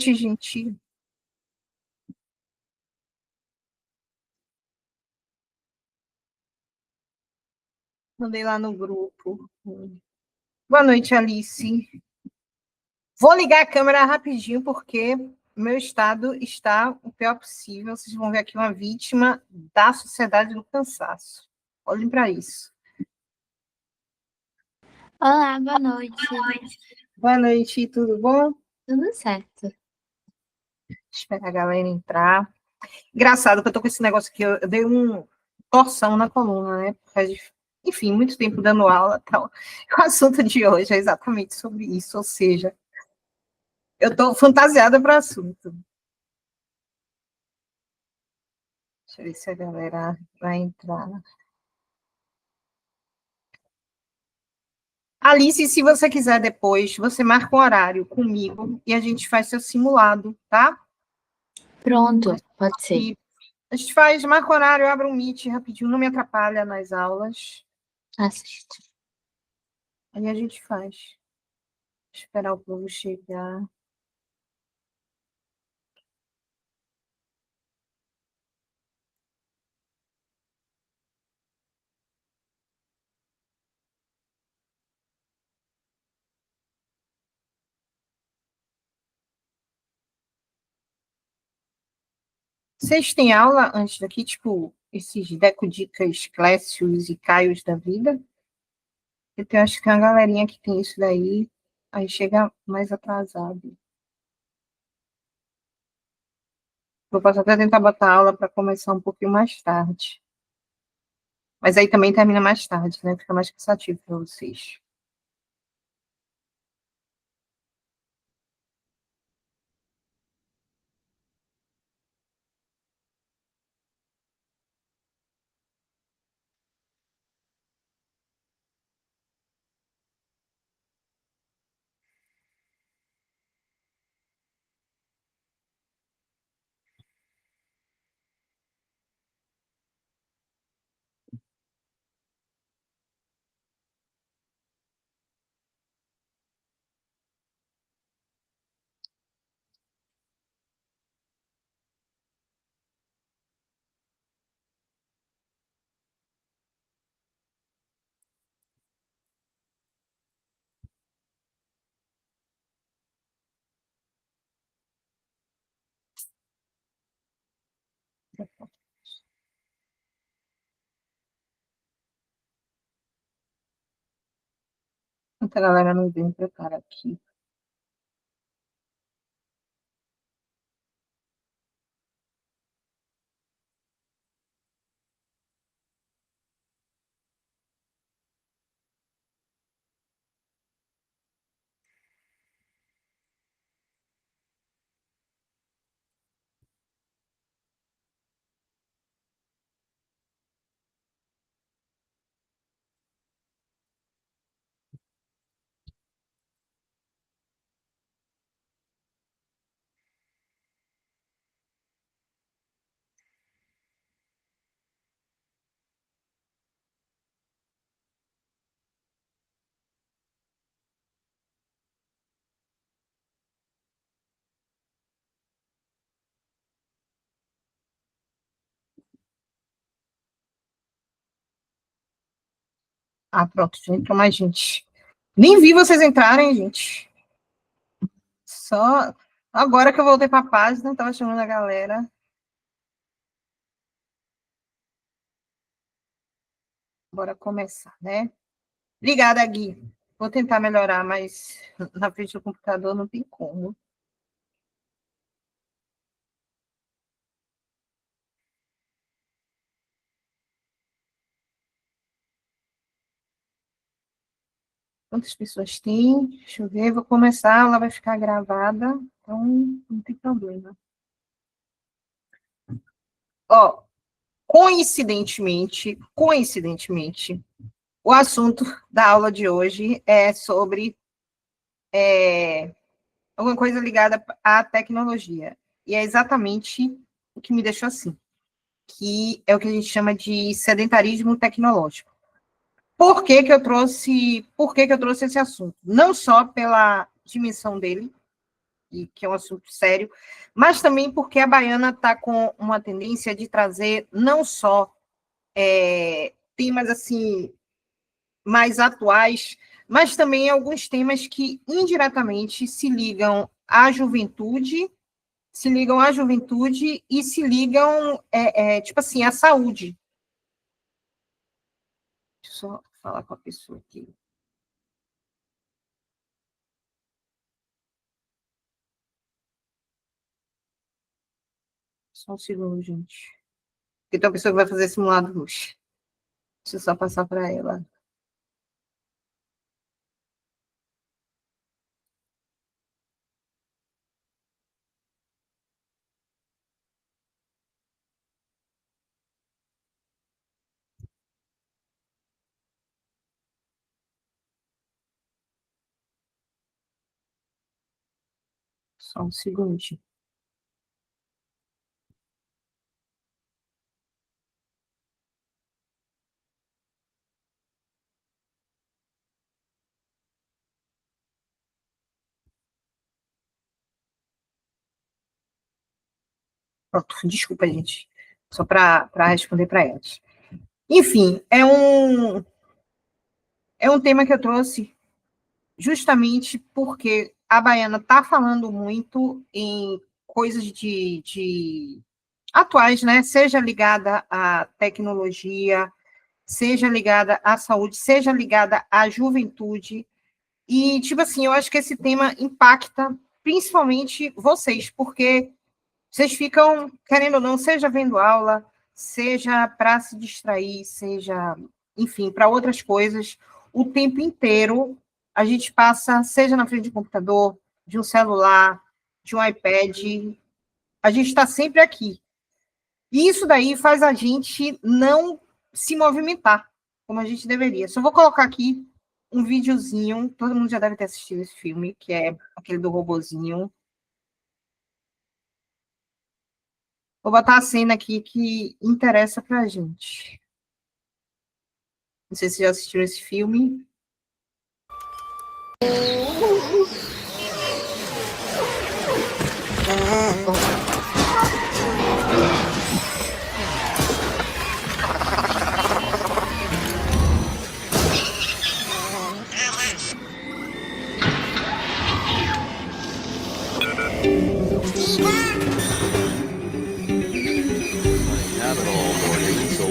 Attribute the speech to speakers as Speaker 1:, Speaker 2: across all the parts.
Speaker 1: Gente. Mandei lá no grupo. Boa noite, Alice. Vou ligar a câmera rapidinho, porque meu estado está o pior possível. Vocês vão ver aqui uma vítima da sociedade do cansaço. Olhem para isso.
Speaker 2: Olá, boa noite.
Speaker 1: Boa noite, tudo bom?
Speaker 2: Tudo certo.
Speaker 1: Espera a galera entrar. Engraçado que eu tô com esse negócio aqui, eu dei um torção na coluna, né? Enfim, muito tempo dando aula e tal. O assunto de hoje é exatamente sobre isso, ou seja, eu tô fantasiada para o assunto. Deixa eu ver se a galera vai entrar. Alice, se você quiser depois, você marca um horário comigo e a gente faz seu simulado, tá?
Speaker 2: Pronto, pode ser.
Speaker 1: E a gente faz, marca o horário, abre um meet rapidinho, não me atrapalha nas aulas.
Speaker 2: Assisto.
Speaker 1: Aí a gente faz. Esperar o povo chegar. Vocês têm aula antes daqui, tipo, esses decodicas, Clécios e Caios da vida? Eu acho que tem uma galerinha que tem isso daí, aí chega mais atrasado. Eu posso até tentar botar a aula para começar um pouquinho mais tarde. Mas aí também termina mais tarde, né? Fica mais cansativo para vocês. Muita galera não vem preparar aqui. Ah, pronto, já entrou mais gente. Nem vi vocês entrarem, gente. Só agora que eu voltei para a página, estava chamando a galera. Bora começar, né? Obrigada, Gui. Vou tentar melhorar, mas na frente do computador não tem como. Quantas pessoas tem? Deixa eu ver, vou começar, ela vai ficar gravada, então não tem problema. Ó, coincidentemente, o assunto da aula de hoje é sobre alguma coisa ligada à tecnologia. E é exatamente o que me deixou assim, que é o que a gente chama de sedentarismo tecnológico. Por que que eu trouxe esse assunto? Não só pela dimensão dele, que é um assunto sério, mas também porque a Baiana está com uma tendência de trazer não só temas assim mais atuais, mas também alguns temas que indiretamente se ligam à juventude, e se ligam, tipo assim, à saúde. Deixa eu só falar com a pessoa aqui. Só um segundo, gente. Porque tem uma pessoa que vai fazer simulado luz. Deixa eu só passar para ela. Só um segundo. Pronto, desculpa, gente. Só para responder para elas. Enfim, é um tema que eu trouxe justamente porque a Baiana está falando muito em coisas de atuais, né? Seja ligada à tecnologia, seja ligada à saúde, seja ligada à juventude. E, tipo assim, eu acho que esse tema impacta principalmente vocês, porque vocês ficam, querendo ou não, seja vendo aula, seja para se distrair, seja, enfim, para outras coisas, o tempo inteiro a gente passa, seja na frente de um computador, de um celular, de um iPad, a gente está sempre aqui. E isso daí faz a gente não se movimentar como a gente deveria. Só vou colocar aqui um videozinho, todo mundo já deve ter assistido esse filme, que é aquele do robozinho. Vou botar a cena aqui que interessa pra gente. Não sei se já assistiram esse filme.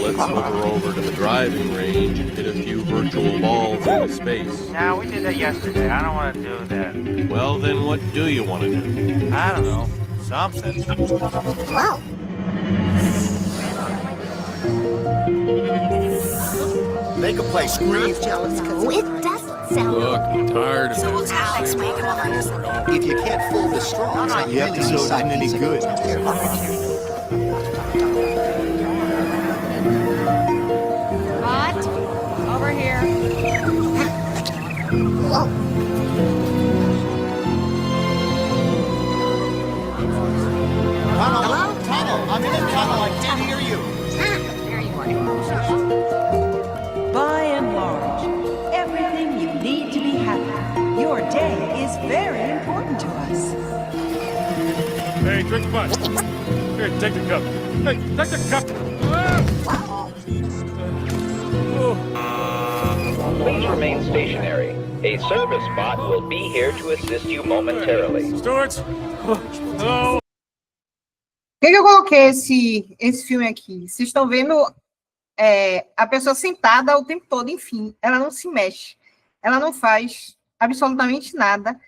Speaker 3: Let's move her over to the driving range and hit a few virtual balls into space.
Speaker 4: No, we did that yesterday. I don't want to do that.
Speaker 3: Well, then what do you want to do?
Speaker 4: I don't know. Something.
Speaker 5: Wow.
Speaker 6: Make a play scream.
Speaker 5: No, it doesn't sound.
Speaker 3: Look, I'm tired of
Speaker 5: So
Speaker 3: it.
Speaker 5: what's Alex making behind us?
Speaker 6: If you can't fool the straw, the episode isn't any good.
Speaker 7: Hot. Over here.
Speaker 5: Whoa.
Speaker 6: Tunnel, tunnel. I'm in a tunnel. I can't hear you.
Speaker 7: There you are.
Speaker 8: By and large, everything you need to be happy. Your day is very important to us.
Speaker 9: Hey, drink the punch. Here, take the cup. Hey, take the cup.
Speaker 10: Please remain stationary. A service bot will be here to assist you momentarily.
Speaker 9: Stewards. Hello.
Speaker 1: Por que eu coloquei esse filme aqui? Vocês estão vendo a pessoa sentada o tempo todo, enfim, ela não se mexe, ela não faz absolutamente nada,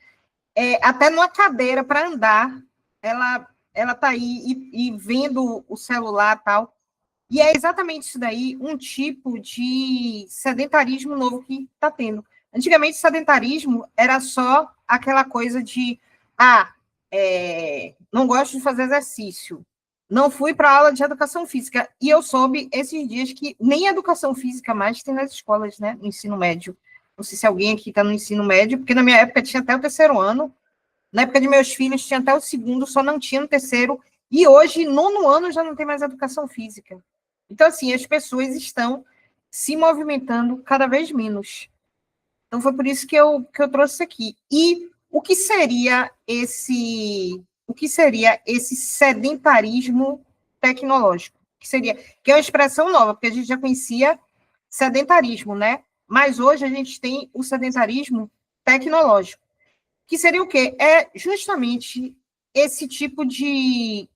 Speaker 1: até numa cadeira para andar, ela tá aí e vendo o celular e tal, e é exatamente isso daí, um tipo de sedentarismo novo que está tendo. Antigamente, sedentarismo era só aquela coisa de, não gosto de fazer exercício, não fui para aula de educação física, e eu soube esses dias que nem educação física mais tem nas escolas, né, no ensino médio. Não sei se alguém aqui está no ensino médio, porque na minha época tinha até o terceiro ano, na época de meus filhos tinha até o segundo, só não tinha no terceiro, e hoje, nono ano, já não tem mais educação física. Então, assim, as pessoas estão se movimentando cada vez menos. Então, foi por isso que eu trouxe isso aqui. E o que seria esse sedentarismo tecnológico? Que é uma expressão nova, porque a gente já conhecia sedentarismo, né? Mas hoje a gente tem o sedentarismo tecnológico, que seria o quê? É justamente esse tipo de...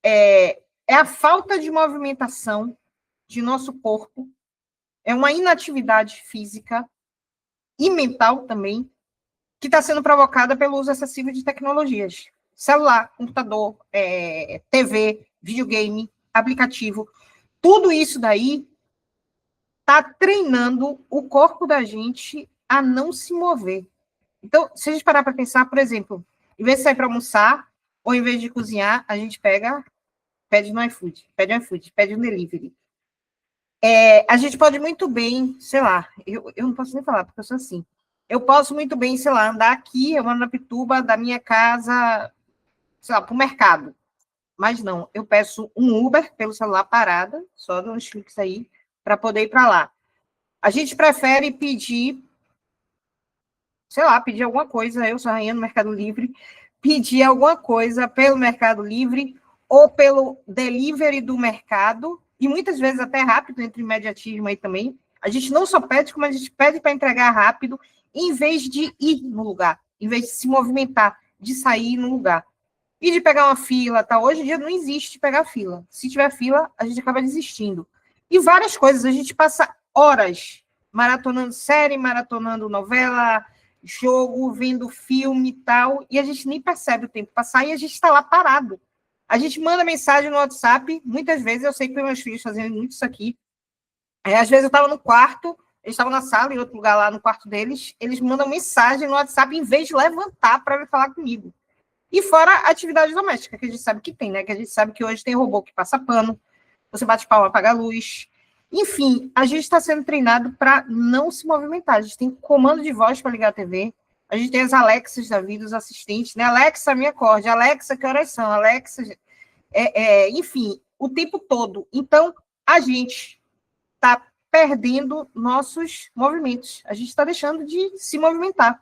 Speaker 1: É a falta de movimentação de nosso corpo, é uma inatividade física e mental também, que está sendo provocada pelo uso excessivo de tecnologias. Celular, computador, TV, videogame, aplicativo. Tudo isso daí está treinando o corpo da gente a não se mover. Então, se a gente parar para pensar, por exemplo, em vez de sair para almoçar, ou em vez de cozinhar, a gente pede no iFood, pede no delivery. A gente pode muito bem, sei lá, eu não posso nem falar, porque eu sou assim. Eu posso muito bem, sei lá, andar aqui, eu moro na Pituba, da minha casa, sei lá, para o mercado. Mas não, eu peço um Uber pelo celular parada, só dou uns cliques aí, para poder ir para lá. A gente prefere pedir, sei lá, pedir alguma coisa, eu sou rainha no Mercado Livre, pedir alguma coisa pelo Mercado Livre ou pelo delivery do mercado, e muitas vezes até rápido, entre imediatismo aí também. A gente não só pede, como a gente pede para entregar rápido, em vez de ir no lugar, em vez de se movimentar, de sair no lugar. E de pegar uma fila, tá? Hoje em dia não existe pegar fila. Se tiver fila, a gente acaba desistindo. E várias coisas, a gente passa horas maratonando série, maratonando novela, jogo, vendo filme e tal, e a gente nem percebe o tempo passar e a gente está lá parado. A gente manda mensagem no WhatsApp, muitas vezes, eu sei que meus filhos fazendo muito isso aqui, às vezes eu estava no quarto, eles estavam na sala, em outro lugar lá no quarto deles, eles mandam mensagem no WhatsApp em vez de levantar para vir falar comigo. E fora a atividade doméstica, que a gente sabe que tem, né? Que a gente sabe que hoje tem robô que passa pano, você bate palma, apaga a luz. Enfim, a gente está sendo treinado para não se movimentar. A gente tem comando de voz para ligar a TV, a gente tem as Alexas da vida, os assistentes, né? Alexa, me acorde. Alexa, que horas são? Alexa... enfim, o tempo todo. Então, a gente está perdendo nossos movimentos. A gente está deixando de se movimentar.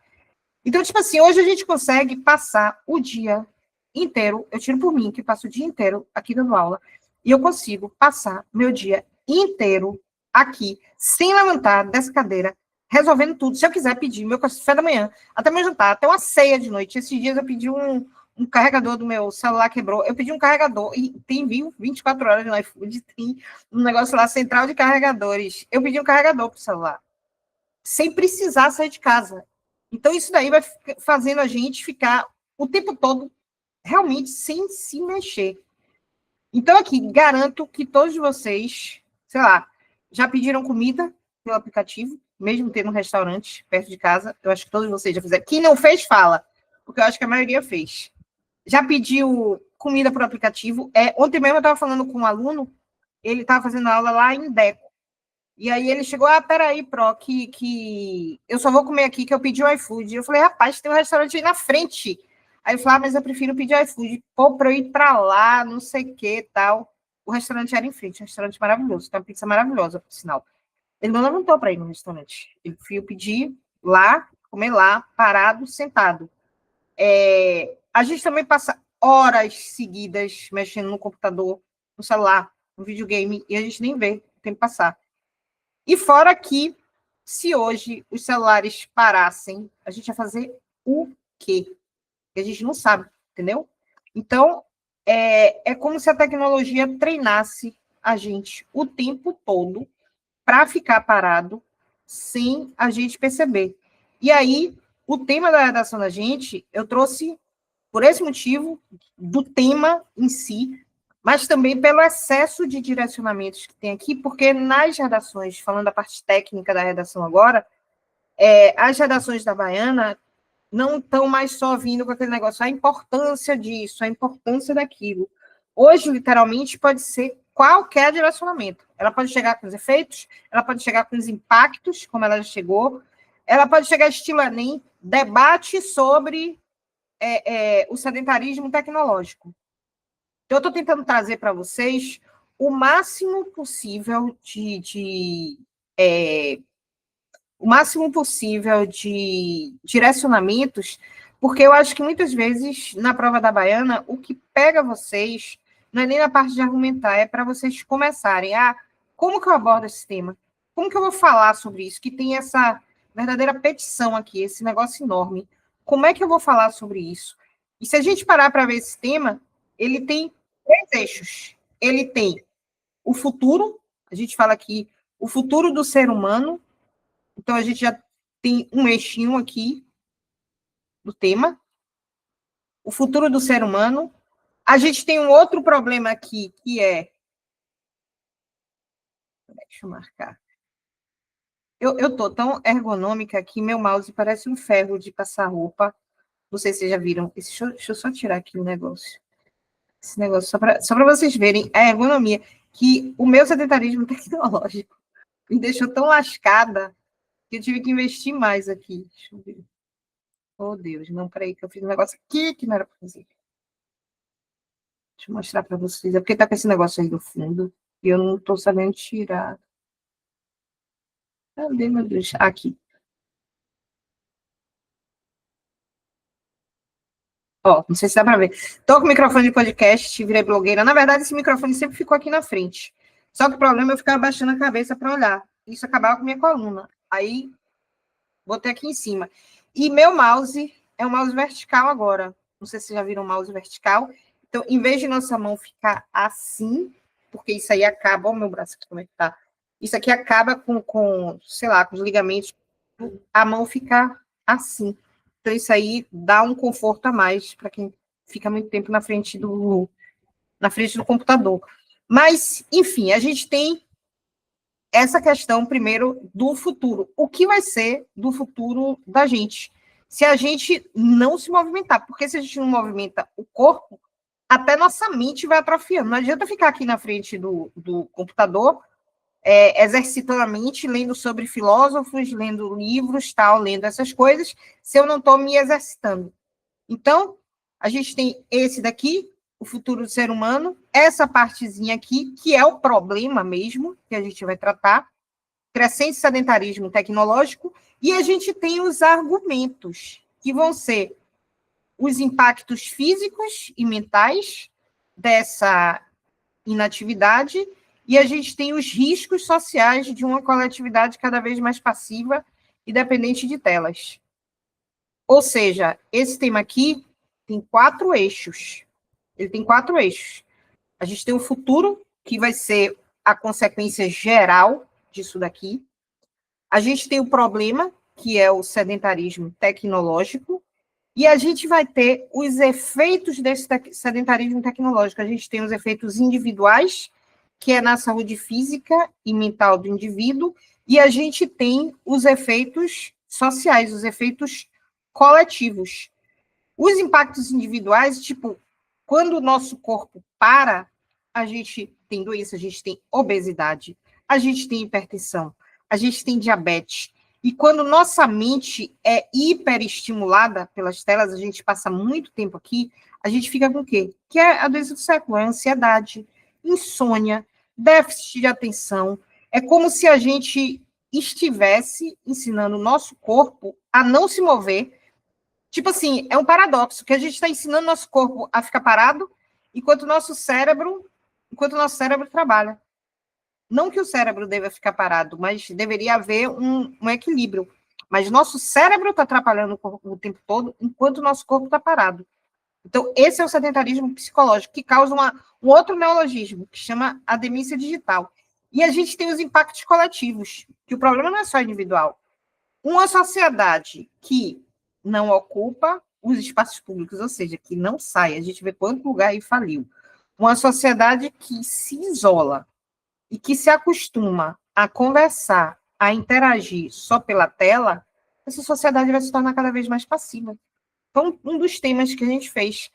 Speaker 1: Então, tipo assim, hoje a gente consegue passar o dia inteiro, eu tiro por mim, que passo o dia inteiro aqui dando aula, e eu consigo passar meu dia inteiro aqui, sem levantar dessa cadeira, resolvendo tudo. Se eu quiser pedir meu café da manhã, até meu jantar, até uma ceia de noite. Esses dias eu pedi um carregador do meu celular, quebrou. Eu pedi um carregador, e tem 24 horas no iFood, tem um negócio lá, central de carregadores. Eu pedi um carregador para o celular, sem precisar sair de casa. Então, isso daí vai fazendo a gente ficar o tempo todo realmente sem se mexer. Então, aqui, garanto que todos vocês, sei lá, já pediram comida pelo aplicativo, mesmo tendo um restaurante perto de casa. Eu acho que todos vocês já fizeram. Quem não fez, fala, porque eu acho que a maioria fez. Já pediu comida por aplicativo. Ontem mesmo eu estava falando com um aluno, ele estava fazendo aula lá em Deco. E aí ele chegou, peraí, Pro, que eu só vou comer aqui, que eu pedi o iFood. Eu falei, rapaz, tem um restaurante aí na frente. Aí ele falou, mas eu prefiro pedir iFood. Pô, pra eu ir pra lá, não sei o que, tal. O restaurante era em frente, um restaurante maravilhoso, tem uma pizza maravilhosa, por sinal. Ele não levantou para ir no restaurante. Ele preferiu pedir lá, comer lá, parado, sentado. A gente também passa horas seguidas mexendo no computador, no celular, no videogame, e a gente nem vê o tempo passar. E fora que, se hoje os celulares parassem, a gente ia fazer o quê? A gente não sabe, entendeu? Então, é como se a tecnologia treinasse a gente o tempo todo para ficar parado sem a gente perceber. E aí, o tema da redação da gente, eu trouxe por esse motivo, do tema em si, mas também pelo excesso de direcionamentos que tem aqui, porque nas redações, falando da parte técnica da redação agora, as redações da Baiana não estão mais só vindo com aquele negócio, a importância disso, a importância daquilo. Hoje, literalmente, pode ser qualquer direcionamento. Ela pode chegar com os efeitos, ela pode chegar com os impactos, como ela já chegou, ela pode chegar estilo Enem, debate sobre o sedentarismo tecnológico. Então, eu estou tentando trazer para vocês o máximo possível de direcionamentos Porque eu acho que muitas vezes, na prova da Baiana, o que pega vocês não é nem na parte de argumentar, é para vocês começarem a como que eu abordo esse tema? Como que eu vou falar sobre isso? Que tem essa verdadeira petição aqui, esse negócio enorme. Como é que eu vou falar sobre isso? E se a gente parar para ver esse tema, ele tem 3 eixos. Ele tem o futuro, a gente fala aqui, o futuro do ser humano. Então, a gente já tem um eixinho aqui do tema. O futuro do ser humano. A gente tem um outro problema aqui, que é... Deixa eu marcar. Eu tô tão ergonômica que meu mouse parece um ferro de passar roupa. Não sei se vocês já viram. Deixa eu só tirar aqui o negócio. Esse negócio, só para vocês verem a ergonomia, que o meu sedentarismo tecnológico me deixou tão lascada que eu tive que investir mais aqui. Deixa eu ver. Oh, Deus, não, peraí, que eu fiz um negócio aqui que não era para fazer. Deixa eu mostrar para vocês. É porque tá com esse negócio aí no fundo e eu não tô sabendo tirar. Cadê, meu Deus? Aqui. Ó, não sei se dá para ver. Tô com o microfone de podcast, virei blogueira. Na verdade, esse microfone sempre ficou aqui na frente. Só que o problema é eu ficar abaixando a cabeça para olhar. Isso acabava com minha coluna. Aí, botei aqui em cima. E meu mouse é um mouse vertical agora. Não sei se vocês já viram um mouse vertical. Então, em vez de nossa mão ficar assim, porque isso aí acaba... Ó, o meu braço aqui, como é que tá? Isso aqui acaba com, sei lá, com os ligamentos. A mão ficar assim. Então, isso aí dá um conforto a mais para quem fica muito tempo na frente do computador. Mas, enfim, a gente tem essa questão, primeiro, do futuro. O que vai ser do futuro da gente? Se a gente não se movimentar. Porque se a gente não movimenta o corpo, até nossa mente vai atrofiando. Não adianta ficar aqui na frente do computador, exercitando a mente, lendo sobre filósofos, lendo livros, tal, lendo essas coisas, se eu não estou me exercitando. Então, a gente tem esse daqui, o futuro do ser humano, essa partezinha aqui, que é o problema mesmo, que a gente vai tratar, crescente sedentarismo tecnológico, e a gente tem os argumentos, que vão ser os impactos físicos e mentais dessa inatividade, e a gente tem os riscos sociais de uma coletividade cada vez mais passiva e dependente de telas. Ou seja, esse tema aqui tem 4 eixos. Ele tem 4 eixos. A gente tem o futuro, que vai ser a consequência geral disso daqui. A gente tem o problema, que é o sedentarismo tecnológico. E a gente vai ter os efeitos desse sedentarismo tecnológico. A gente tem os efeitos individuais, que é na saúde física e mental do indivíduo, e a gente tem os efeitos sociais, os efeitos coletivos. Os impactos individuais, tipo, quando o nosso corpo para, a gente tem doença, a gente tem obesidade, a gente tem hipertensão, a gente tem diabetes. E quando nossa mente é hiperestimulada pelas telas, a gente passa muito tempo aqui, a gente fica com o quê? Que é a doença do século, é a ansiedade, insônia, déficit de atenção. É como se a gente estivesse ensinando o nosso corpo a não se mover. Tipo assim, é um paradoxo, que a gente está ensinando nosso corpo a ficar parado, enquanto o nosso cérebro trabalha. Não que o cérebro deva ficar parado, mas deveria haver um equilíbrio. Mas nosso cérebro está atrapalhando o tempo todo, enquanto o nosso corpo está parado. Então, esse é o sedentarismo psicológico, que causa um outro neologismo, que chama a demência digital. E a gente tem os impactos coletivos, que o problema não é só individual. Uma sociedade que não ocupa os espaços públicos, ou seja, que não sai, a gente vê quanto lugar aí faliu. Uma sociedade que se isola e que se acostuma a conversar, a interagir só pela tela, essa sociedade vai se tornar cada vez mais passiva. Então, um dos temas que a gente fez,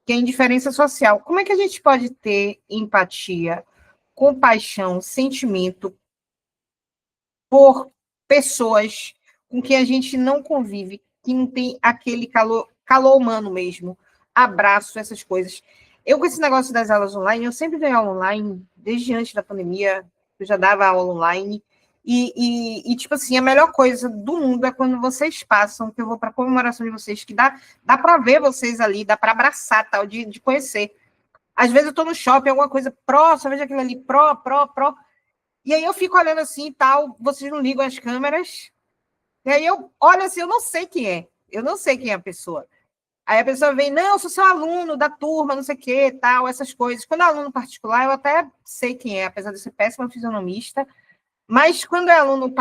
Speaker 1: que é a indiferença social. Como é que a gente pode ter empatia, compaixão, sentimento por pessoas com quem a gente não convive, que não tem aquele calor humano mesmo, abraço, essas coisas. Eu, com esse negócio das aulas online, eu sempre dei aula online, desde antes da pandemia, eu já dava aula online, Tipo assim, a melhor coisa do mundo é quando vocês passam, que eu vou para a comemoração de vocês, que dá para ver vocês ali, dá para abraçar, tal, de conhecer. Às vezes eu estou no shopping, alguma coisa só vejo aquilo ali, pró. E aí eu fico olhando assim e tal, vocês não ligam as câmeras. E aí eu olho assim, eu não sei quem é. Eu não sei quem é a pessoa. Aí a pessoa vem, não, eu sou seu aluno da turma, não sei o que, tal, essas coisas. Quando é aluno particular, eu até sei quem é, apesar de ser péssima fisionomista. Mas quando é aluno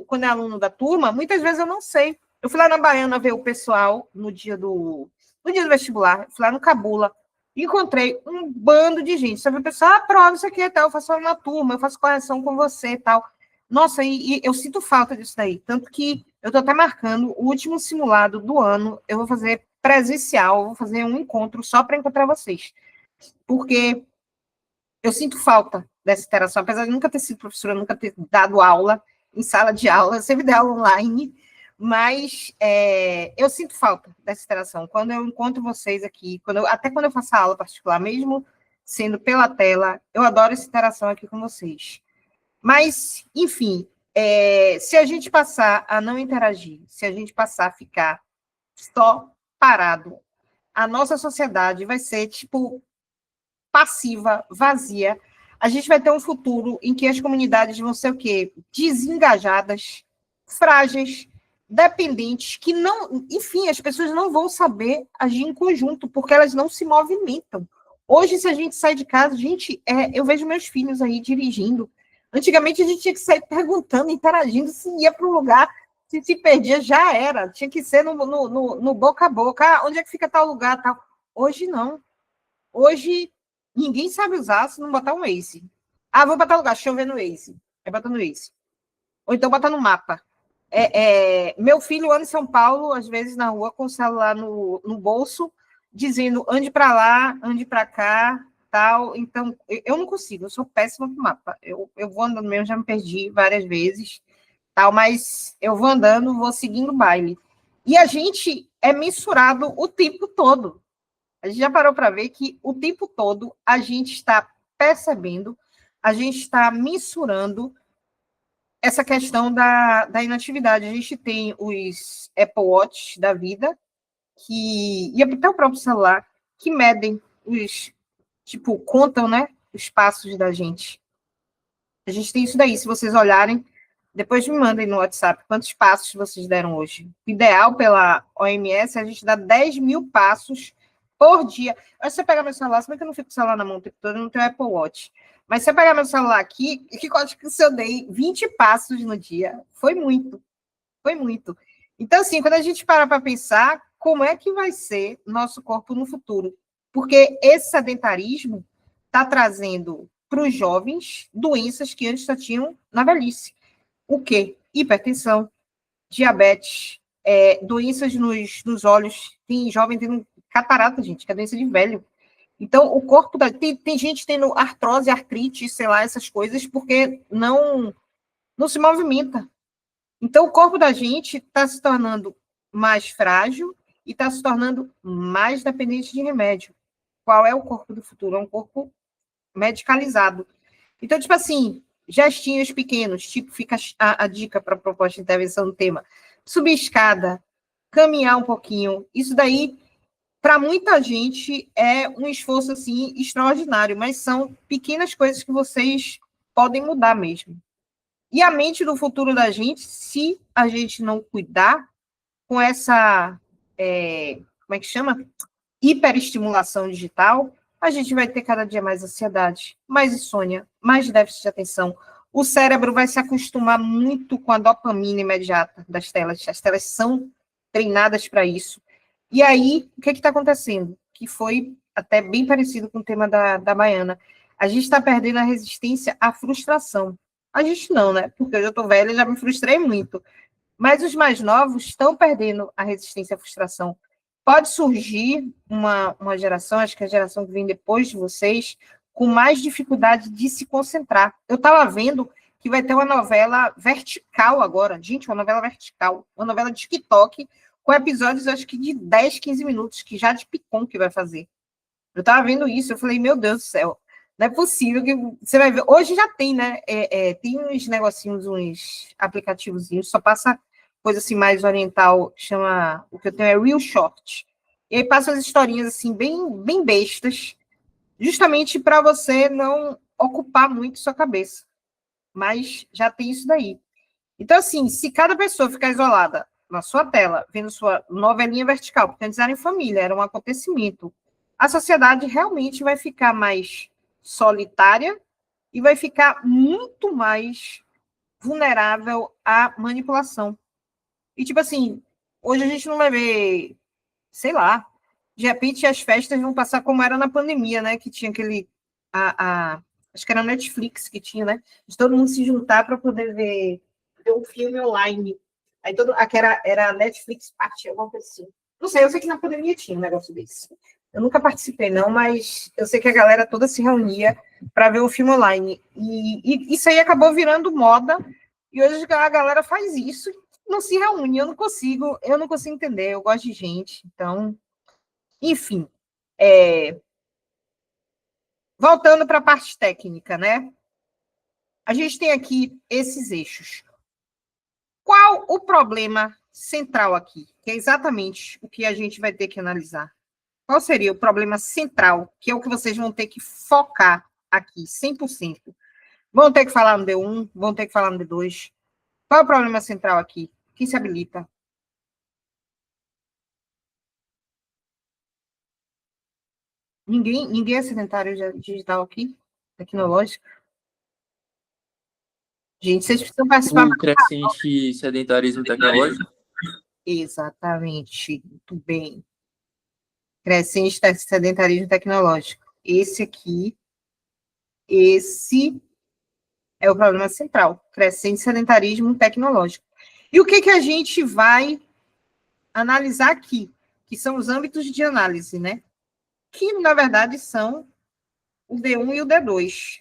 Speaker 1: quando é aluno da turma, muitas vezes eu não sei. Eu fui lá na Baiana ver o pessoal no dia do vestibular, fui lá no Cabula, e encontrei um bando de gente. Só vi o pessoal, prova isso aqui e tal, eu faço aula na turma, eu faço correção com você e tal. Nossa, e eu sinto falta disso daí. Tanto que eu estou até marcando o último simulado do ano, eu vou fazer presencial, eu vou fazer um encontro só para encontrar vocês. Porque eu sinto falta dessa interação, apesar de nunca ter sido professora, nunca ter dado aula em sala de aula, eu sempre dei aula online, mas eu sinto falta dessa interação. Quando eu encontro vocês aqui, até quando eu faço a aula particular, mesmo sendo pela tela, eu adoro essa interação aqui com vocês. Mas, enfim, se a gente passar a não interagir, se a gente passar a ficar só parado, a nossa sociedade vai ser, tipo, passiva, vazia. A gente vai ter um futuro em que as comunidades vão ser o quê? Desengajadas, frágeis, dependentes, que não... Enfim, as pessoas não vão saber agir em conjunto, porque elas não se movimentam. Hoje, se a gente sai de casa, eu vejo meus filhos aí dirigindo. Antigamente, a gente tinha que sair perguntando, interagindo, se ia para um lugar, se perdia, já era. Tinha que ser no boca a boca. Ah, onde é que fica tal lugar? Tal. Hoje, não. Hoje, ninguém sabe usar se não botar um Waze. Ah, vou botar lugar, deixa eu ver no Waze. Aí bota no Waze. Ou então bota no mapa. Meu filho anda em São Paulo, às vezes na rua, com o celular no bolso, dizendo, ande para lá, ande para cá, tal. Então, eu não consigo, eu sou péssima com mapa. Eu vou andando mesmo, já me perdi várias vezes, tal, mas eu vou andando, vou seguindo o baile. E a gente é mensurado o tempo todo. A gente já parou para ver que o tempo todo a gente está percebendo, a gente está mensurando essa questão da inatividade. A gente tem os Apple Watch da vida, e até o próprio celular, que medem contam, né, os passos da gente. A gente tem isso daí, se vocês olharem, depois me mandem no WhatsApp quantos passos vocês deram hoje. O ideal pela OMS é a gente dar 10 mil passos por dia. Se você pegar meu celular, se bem que eu não fico com o celular na mão o tempo todo, eu não tenho Apple Watch. Mas se eu pegar meu celular aqui, que eu acho que se eu dei 20 passos no dia, foi muito. Foi muito. Então, assim, quando a gente para pensar, como é que vai ser nosso corpo no futuro? Porque esse sedentarismo está trazendo para os jovens doenças que antes só tinham na velhice. O quê? Hipertensão, diabetes, doenças nos olhos. Tem jovem tendo catarata, gente, que é doença de velho. Então, o corpo... Tem gente tendo artrose, artrite, sei lá, essas coisas, porque não se movimenta. Então, o corpo da gente está se tornando mais frágil e está se tornando mais dependente de remédio. Qual é o corpo do futuro? É um corpo medicalizado. Então, tipo assim, gestinhos pequenos, tipo, fica a dica para a proposta de intervenção no tema. Subir escada, caminhar um pouquinho, isso daí, para muita gente, é um esforço, assim, extraordinário, mas são pequenas coisas que vocês podem mudar mesmo. E a mente do futuro da gente, se a gente não cuidar com essa, como é que chama? Hiperestimulação digital, a gente vai ter cada dia mais ansiedade, mais insônia, mais déficit de atenção. O cérebro vai se acostumar muito com a dopamina imediata das telas. As telas são treinadas para isso. E aí, o que está acontecendo? Que foi até bem parecido com o tema da Baiana. A gente está perdendo a resistência à frustração. A gente não, né? Porque eu já estou velha, já me frustrei muito. Mas os mais novos estão perdendo a resistência à frustração. Pode surgir uma geração, acho que a geração que vem depois de vocês, com mais dificuldade de se concentrar. Eu estava vendo que vai ter uma novela vertical agora. Gente, uma novela vertical. Uma novela de TikTok, com episódios, acho que de 10, 15 minutos, que já de Picon que vai fazer. Eu estava vendo isso, eu falei, meu Deus do céu. Não é possível que você vai ver. Hoje já tem, né? Tem uns negocinhos, uns aplicativozinhos, só passa coisa assim mais oriental, chama. O que eu tenho é Real Short. E aí passa as historinhas assim, bem bestas, justamente para você não ocupar muito sua cabeça. Mas já tem isso daí. Então, assim, se cada pessoa ficar isolada na sua tela, vendo sua novelinha vertical, porque antes era em família, era um acontecimento, a sociedade realmente vai ficar mais solitária e vai ficar muito mais vulnerável à manipulação. E, tipo assim, hoje a gente não vai ver, sei lá, de repente as festas vão passar como era na pandemia, né? Que tinha aquele... acho que era a Netflix que tinha, né? De todo mundo se juntar para poder ver um filme online. Aí era a Netflix Party, alguma coisa assim. Não sei, eu sei que na pandemia tinha um negócio desse. Eu nunca participei, não, mas eu sei que a galera toda se reunia para ver um filme online. E isso aí acabou virando moda, e hoje a galera faz isso, não se reúne. Eu não consigo entender, eu gosto de gente, então... Enfim, voltando para a parte técnica, né? A gente tem aqui esses eixos. Qual o problema central aqui? Que é exatamente o que a gente vai ter que analisar. Qual seria o problema central, que é o que vocês vão ter que focar aqui, 100%? Vão ter que falar no D1, vão ter que falar no D2. Qual é o problema central aqui? Quem se habilita? Ninguém é sedentário digital aqui? Tecnológico? Gente, vocês precisam participar.
Speaker 11: O crescente sedentarismo tecnológico?
Speaker 1: Exatamente, muito bem. Crescente sedentarismo tecnológico. Esse é o problema central, crescente sedentarismo tecnológico. E o que a gente vai analisar aqui? Que são os âmbitos de análise, né? Que, na verdade, são o D1 e o D2.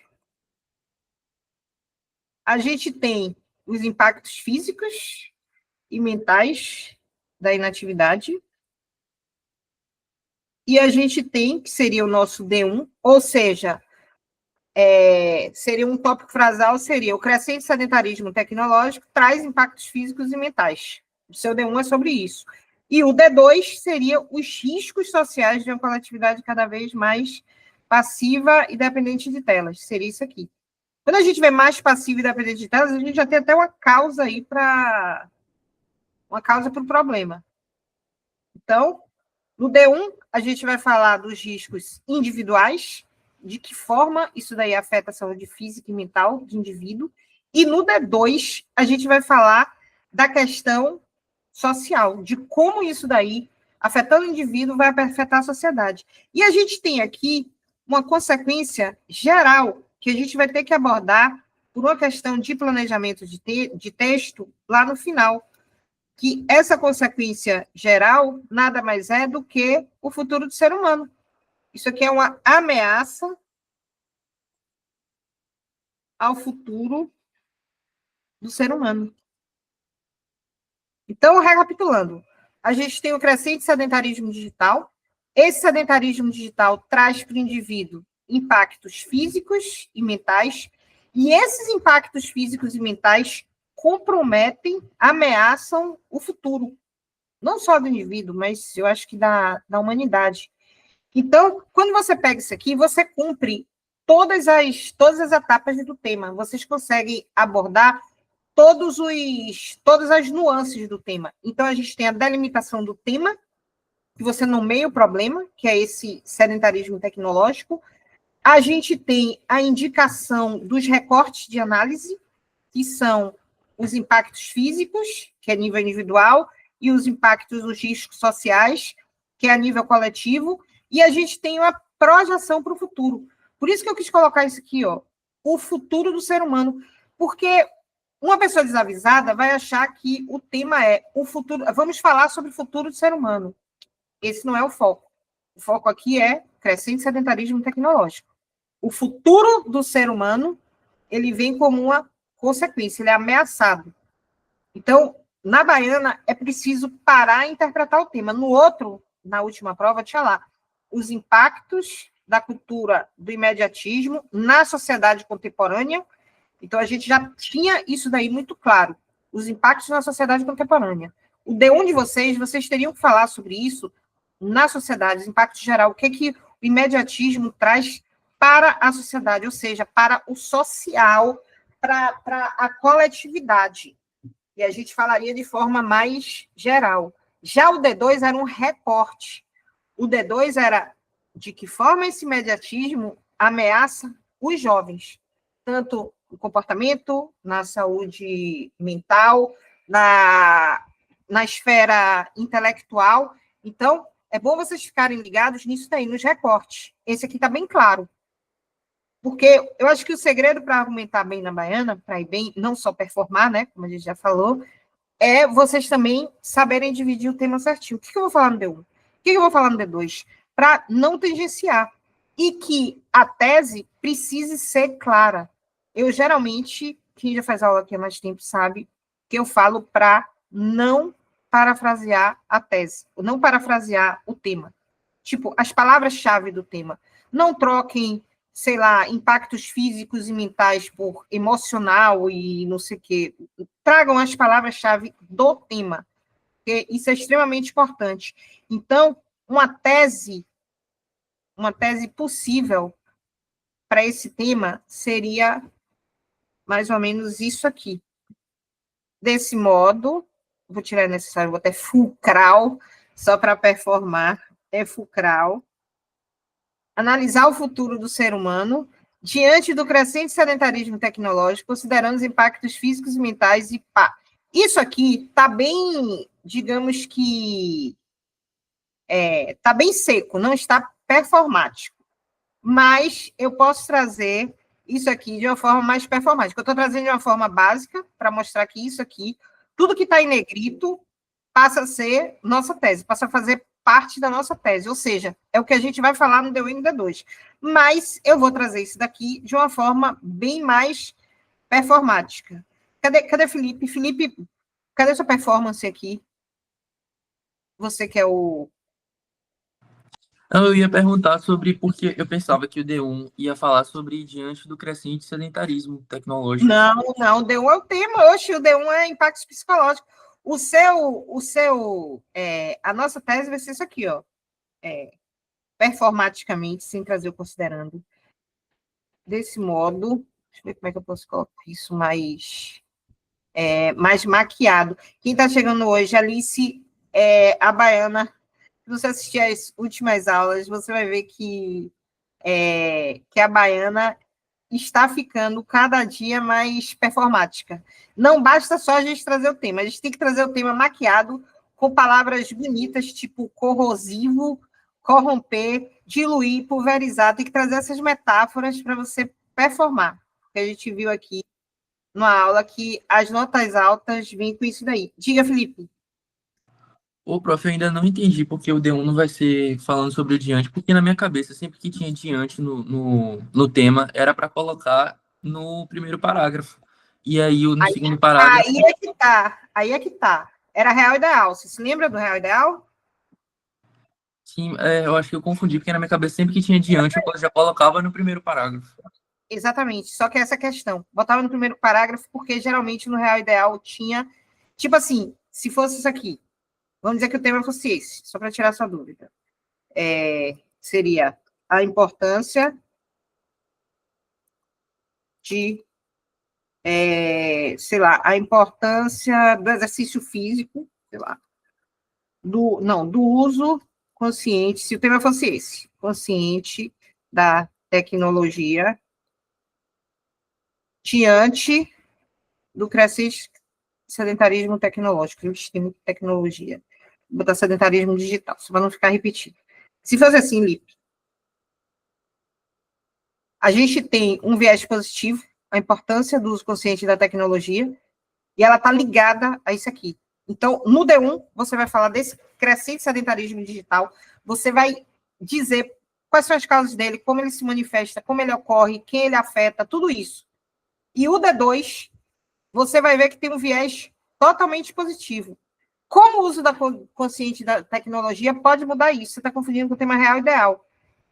Speaker 1: A gente tem os impactos físicos e mentais da inatividade. E a gente tem, que seria o nosso D1, ou seja, seria um tópico frasal, seria o crescente sedentarismo tecnológico traz impactos físicos e mentais. O seu D1 é sobre isso. E o D2 seria os riscos sociais de uma coletividade cada vez mais passiva e dependente de telas. Seria isso aqui. Quando a gente vê mais passiva e dependente de telas, a gente já tem até uma causa aí para o problema. Então, no D1, a gente vai falar dos riscos individuais, de que forma isso daí afeta a saúde física e mental do indivíduo. E no D2, a gente vai falar da questão social, de como isso daí, afetando o indivíduo, vai afetar a sociedade. E a gente tem aqui uma consequência geral que a gente vai ter que abordar por uma questão de planejamento de texto lá no final, que essa consequência geral nada mais é do que o futuro do ser humano. Isso aqui é uma ameaça ao futuro do ser humano. Então, recapitulando, a gente tem o crescente sedentarismo digital. Esse sedentarismo digital traz para o indivíduo impactos físicos e mentais, e esses impactos físicos e mentais comprometem, ameaçam o futuro, não só do indivíduo, mas eu acho que da humanidade. Então, quando você pega isso aqui, você cumpre todas as etapas do tema, vocês conseguem abordar todas as nuances do tema. Então, a gente tem a delimitação do tema, que você nomeia o problema, que é esse sedentarismo tecnológico. A gente tem a indicação dos recortes de análise, que são os impactos físicos, que é nível individual, e os impactos dos riscos sociais, que é a nível coletivo, e a gente tem uma projeção para o futuro. Por isso que eu quis colocar isso aqui, ó, o futuro do ser humano, porque uma pessoa desavisada vai achar que o tema é o futuro, vamos falar sobre o futuro do ser humano. Esse não é o foco. O foco aqui é crescente sedentarismo tecnológico. O futuro do ser humano, ele vem como uma consequência, ele é ameaçado. Então, na Baiana, é preciso parar e interpretar o tema. No outro, na última prova, tinha lá os impactos da cultura do imediatismo na sociedade contemporânea. Então, a gente já tinha isso daí muito claro, os impactos na sociedade contemporânea. O D1 de vocês teriam que falar sobre isso na sociedade, os impactos geral, o que o imediatismo traz para a sociedade, ou seja, para o social, para a coletividade. E a gente falaria de forma mais geral. Já o D2 era um recorte. O D2 era de que forma esse imediatismo ameaça os jovens, tanto no comportamento, na saúde mental, na esfera intelectual. Então, é bom vocês ficarem ligados nisso daí, nos recortes. Esse aqui está bem claro. Porque eu acho que o segredo para argumentar bem na baiana, para ir bem, não só performar, né, como a gente já falou, é vocês também saberem dividir o tema certinho. O que eu vou falar no D1? O que eu vou falar no D2? Para não tangenciar. E que a tese precise ser clara. Eu, geralmente, quem já faz aula aqui há mais tempo sabe que eu falo para não parafrasear a tese, não parafrasear o tema. Tipo, as palavras-chave do tema. Não troquem, sei lá, impactos físicos e mentais por emocional e não sei o quê. Tragam as palavras-chave do tema, porque isso é extremamente importante. Então, uma tese possível para esse tema seria mais ou menos isso aqui. Desse modo, vou tirar necessário, vou até fulcral, só para performar, é fulcral. Analisar o futuro do ser humano diante do crescente sedentarismo tecnológico, considerando os impactos físicos e mentais e pá. Isso aqui está bem, digamos que, está bem seco, não está performático. Mas eu posso trazer isso aqui de uma forma mais performática. Eu estou trazendo de uma forma básica para mostrar que isso aqui, tudo que está em negrito, passa a ser nossa tese, passa a fazer parte da nossa tese, ou seja, é o que a gente vai falar no D1 e no D2. Mas eu vou trazer isso daqui de uma forma bem mais performática. Cadê Felipe? Felipe, cadê sua performance aqui? Você que é o...
Speaker 11: Eu ia perguntar sobre porque eu pensava que o D1 ia falar sobre diante do crescente sedentarismo tecnológico.
Speaker 1: Não, o D1 é o tema, oxe, o D1 é impactos psicológicos. A nossa tese vai ser isso aqui, ó. Performaticamente, sem trazer o considerando. Desse modo, deixa eu ver como é que eu posso colocar isso mais maquiado. Quem está chegando hoje, Alice, a baiana. Se você assistir às últimas aulas, você vai ver que a baiana está ficando cada dia mais performática. Não basta só a gente trazer o tema, a gente tem que trazer o tema maquiado com palavras bonitas, tipo corrosivo, corromper, diluir, pulverizar, tem que trazer essas metáforas para você performar. Que a gente viu aqui na aula que as notas altas vêm com isso daí. Diga, Felipe.
Speaker 11: Ô, prof, eu ainda não entendi porque o D1 não vai ser falando sobre o diante, porque na minha cabeça, sempre que tinha diante no tema, era para colocar no primeiro parágrafo. E aí, no segundo parágrafo...
Speaker 1: Aí é que tá. Era real ideal. Você se lembra do real ideal?
Speaker 11: Sim, eu acho que eu confundi, porque na minha cabeça, sempre que tinha diante, eu já colocava no primeiro parágrafo.
Speaker 1: Exatamente, só que essa questão. Botava no primeiro parágrafo, porque geralmente no real ideal tinha... Tipo assim, se fosse isso aqui, vamos dizer que o tema fosse esse, só para tirar sua dúvida. Seria a importância de, a importância do exercício físico, do uso consciente, se o tema fosse esse, consciente da tecnologia diante do crescente sedentarismo tecnológico, investimento em tecnologia. Vou botar sedentarismo digital, só para não ficar repetido. Se fosse assim, Lipe, a gente tem um viés positivo, a importância do uso consciente da tecnologia, e ela está ligada a isso aqui. Então, no D1, você vai falar desse crescente sedentarismo digital, você vai dizer quais são as causas dele, como ele se manifesta, como ele ocorre, quem ele afeta, tudo isso. E o D2, você vai ver que tem um viés totalmente positivo. Como o uso consciente da tecnologia pode mudar isso? Você está confundindo com o tema real e ideal.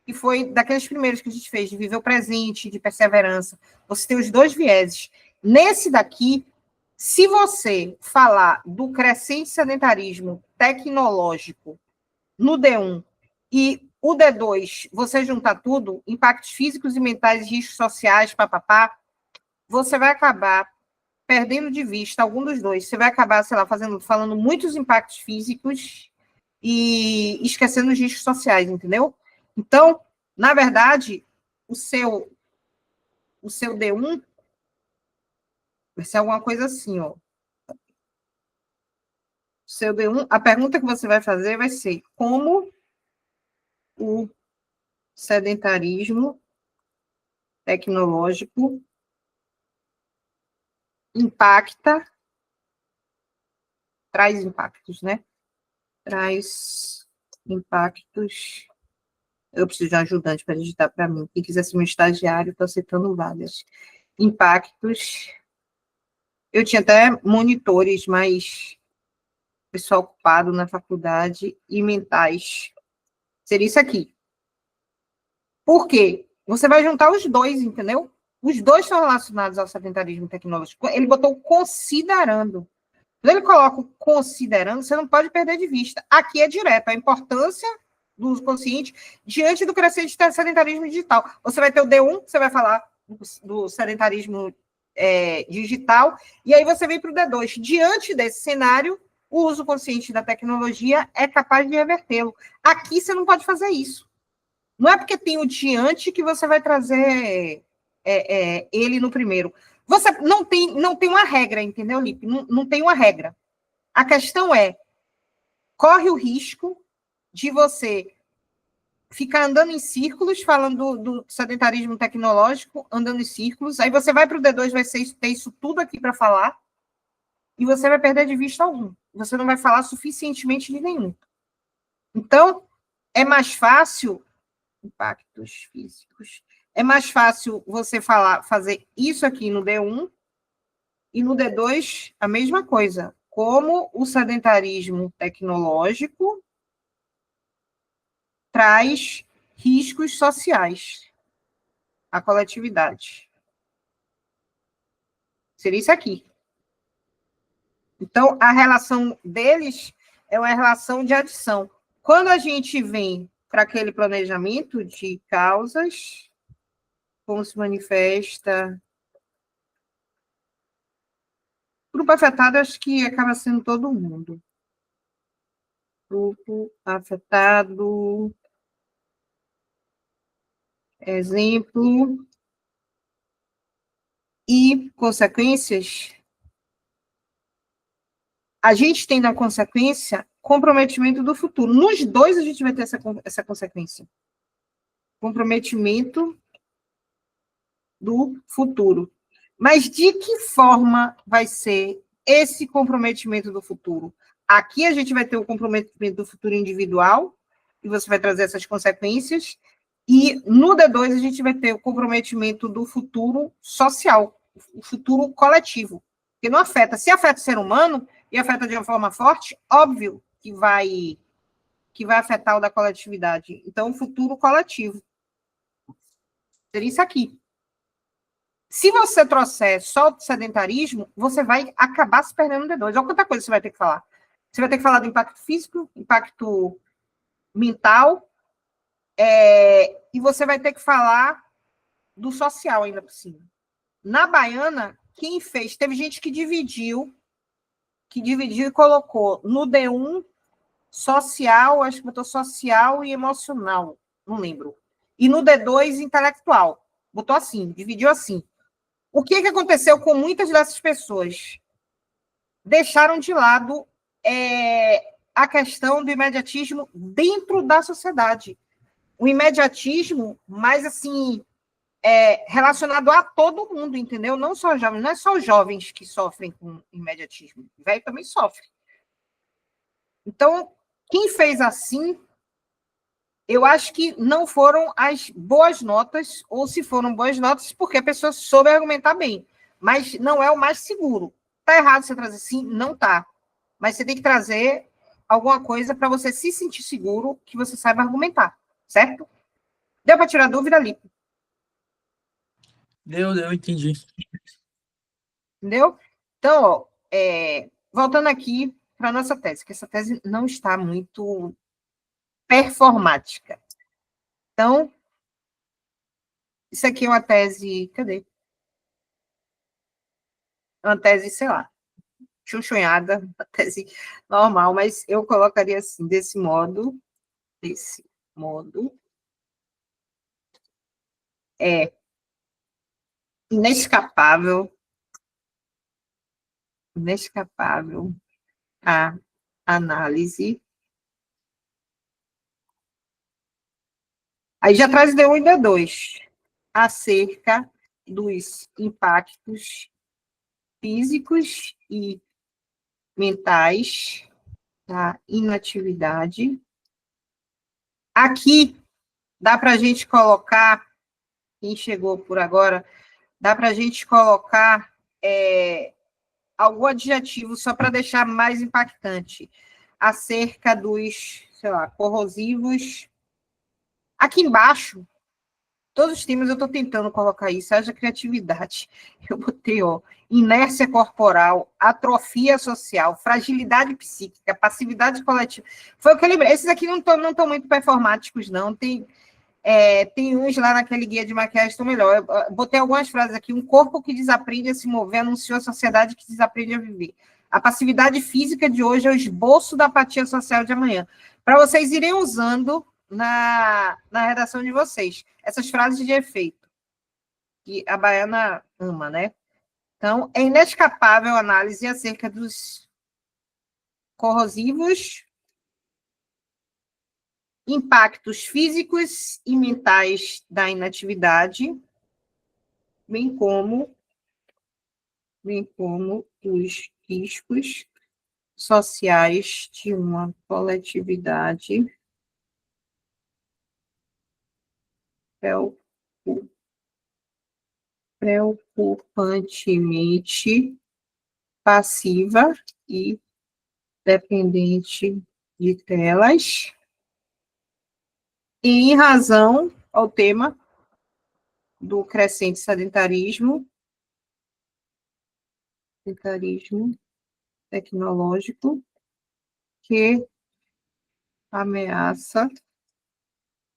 Speaker 1: que foi daqueles primeiros que a gente fez, de viver o presente, de perseverança. Você tem os dois vieses. Nesse daqui, se você falar do crescente sedentarismo tecnológico no D1 e o D2, você juntar tudo, impactos físicos e mentais, riscos sociais, papapá, você vai acabar perdendo de vista algum dos dois. Você vai acabar, sei lá, falando muitos impactos físicos e esquecendo os riscos sociais, entendeu? Então, na verdade, o seu D1 vai ser alguma coisa assim, ó. O seu D1, a pergunta que você vai fazer vai ser como o sedentarismo tecnológico traz impactos, né? Traz impactos. Eu preciso de um ajudante para digitar para mim. Quem quiser ser meu estagiário, estou aceitando vagas. Impactos. Eu tinha até monitores, mas pessoal ocupado na faculdade e mentais. Seria isso aqui. Por quê? Você vai juntar os dois, entendeu? Os dois estão relacionados ao sedentarismo tecnológico. Ele botou considerando. Quando ele coloca o considerando, você não pode perder de vista. Aqui é direto, a importância do uso consciente diante do crescente sedentarismo digital. Você vai ter o D1, você vai falar do sedentarismo digital, e aí você vem para o D2. Diante desse cenário, o uso consciente da tecnologia é capaz de revertê-lo. Aqui você não pode fazer isso. Não é porque tem o diante que você vai trazer ele no primeiro. Você não tem uma regra, entendeu, Lipe? Não tem uma regra. A questão é, corre o risco de você ficar andando em círculos, falando do sedentarismo tecnológico, andando em círculos, aí você vai para o D2, vai ter isso tudo aqui para falar, e você vai perder de vista algum. Você não vai falar suficientemente de nenhum. Então, é mais fácil, impactos físicos, é mais fácil você fazer isso aqui no D1, e no D2, a mesma coisa. Como o sedentarismo tecnológico traz riscos sociais à coletividade. Seria isso aqui. Então, a relação deles é uma relação de adição. Quando a gente vem para aquele planejamento de causas, como se manifesta... Grupo afetado, acho que acaba sendo todo mundo. Grupo afetado. Exemplo. E consequências. A gente tem na consequência comprometimento do futuro. Nos dois a gente vai ter essa consequência. Comprometimento do futuro. Mas de que forma vai ser esse comprometimento do futuro? Aqui a gente vai ter o comprometimento do futuro individual, e você vai trazer essas consequências, e no D2 a gente vai ter o comprometimento do futuro social, o futuro coletivo, que não afeta. Se afeta o ser humano, e afeta de uma forma forte, óbvio que vai afetar o da coletividade. Então, o futuro coletivo. Seria isso aqui. Se você trouxer só o sedentarismo, você vai acabar se perdendo no D2. Olha quanta coisa você vai ter que falar. Você vai ter que falar do impacto físico, impacto mental, e você vai ter que falar do social ainda por cima. Na Baiana, quem fez? Teve gente que dividiu e colocou no D1 social, acho que botou social e emocional, não lembro. E no D2 intelectual. Botou assim, dividiu assim. O que aconteceu com muitas dessas pessoas? Deixaram de lado a questão do imediatismo dentro da sociedade. O imediatismo, mais assim, relacionado a todo mundo, entendeu? Não só jovens, não é só os jovens que sofrem com imediatismo. O velho também sofre. Então, quem fez assim, eu acho que não foram as boas notas, ou se foram boas notas, porque a pessoa soube argumentar bem. Mas não é o mais seguro. Está errado você trazer assim? Não está. Mas você tem que trazer alguma coisa para você se sentir seguro, que você saiba argumentar, certo? Deu para tirar dúvida ali?
Speaker 11: Deu, entendi.
Speaker 1: Entendeu? Então, ó, voltando aqui para a nossa tese, que essa tese não está muito performática. Então, isso aqui é uma tese, cadê? Uma tese, sei lá, chuchunhada, uma tese normal, mas eu colocaria assim, desse modo, inescapável a análise. Aí já traz D1 e D2, acerca dos impactos físicos e mentais da inatividade. Aqui dá para a gente colocar, quem chegou por agora, dá para a gente colocar algum adjetivo só para deixar mais impactante, acerca dos, sei lá, corrosivos. Aqui embaixo, todos os temas eu estou tentando colocar isso, haja criatividade. Eu botei, ó, inércia corporal, atrofia social, fragilidade psíquica, passividade coletiva. Foi o que eu lembrei. Esses aqui não estão muito performáticos, não. Tem uns lá naquele guia de maquiagem que estão melhor. Eu botei algumas frases aqui. Um corpo que desaprende a se mover anunciou a sociedade que desaprende a viver. A passividade física de hoje é o esboço da apatia social de amanhã. Para vocês irem usando na redação de vocês essas frases de efeito, que a Baiana ama, né? Então, é inescapável a análise acerca dos corrosivos, impactos físicos e mentais da inatividade, bem como os riscos sociais de uma coletividade preocupantemente passiva e dependente de telas, e em razão ao tema do crescente sedentarismo tecnológico que ameaça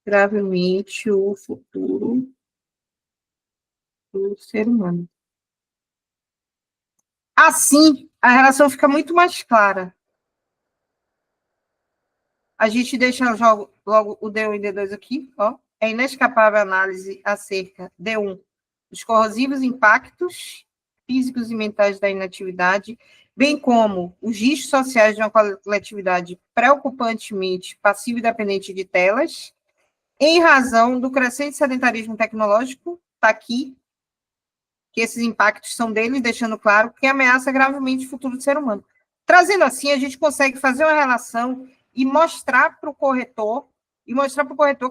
Speaker 1: gravemente o futuro do ser humano. Assim, a relação fica muito mais clara. A gente deixa logo o D1 e D2 aqui, ó. É inescapável a análise acerca, D1, dos corrosivos impactos físicos e mentais da inatividade, bem como os riscos sociais de uma coletividade preocupantemente passiva e dependente de telas, em razão do crescente sedentarismo tecnológico, está aqui, que esses impactos são deles, deixando claro que ameaça gravemente o futuro do ser humano. Trazendo assim, a gente consegue fazer uma relação e mostrar para o corretor, que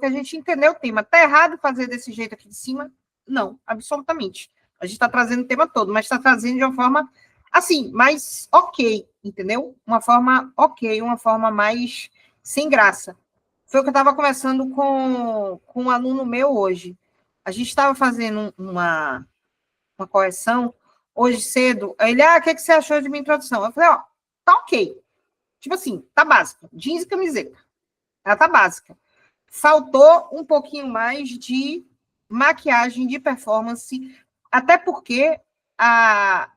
Speaker 1: a gente entendeu o tema. Está errado fazer desse jeito aqui de cima? Não, absolutamente. A gente está trazendo o tema todo, mas está trazendo de uma forma, assim, mais ok, entendeu? Uma forma ok, uma forma mais sem graça. Foi o que eu estava conversando com um aluno meu hoje. A gente estava fazendo uma correção hoje cedo. Aí ele, o que você achou de minha introdução? Eu falei, tá ok. Tipo assim, tá básica. Jeans e camiseta. Ela tá básica. Faltou um pouquinho mais de maquiagem, de performance, até porque a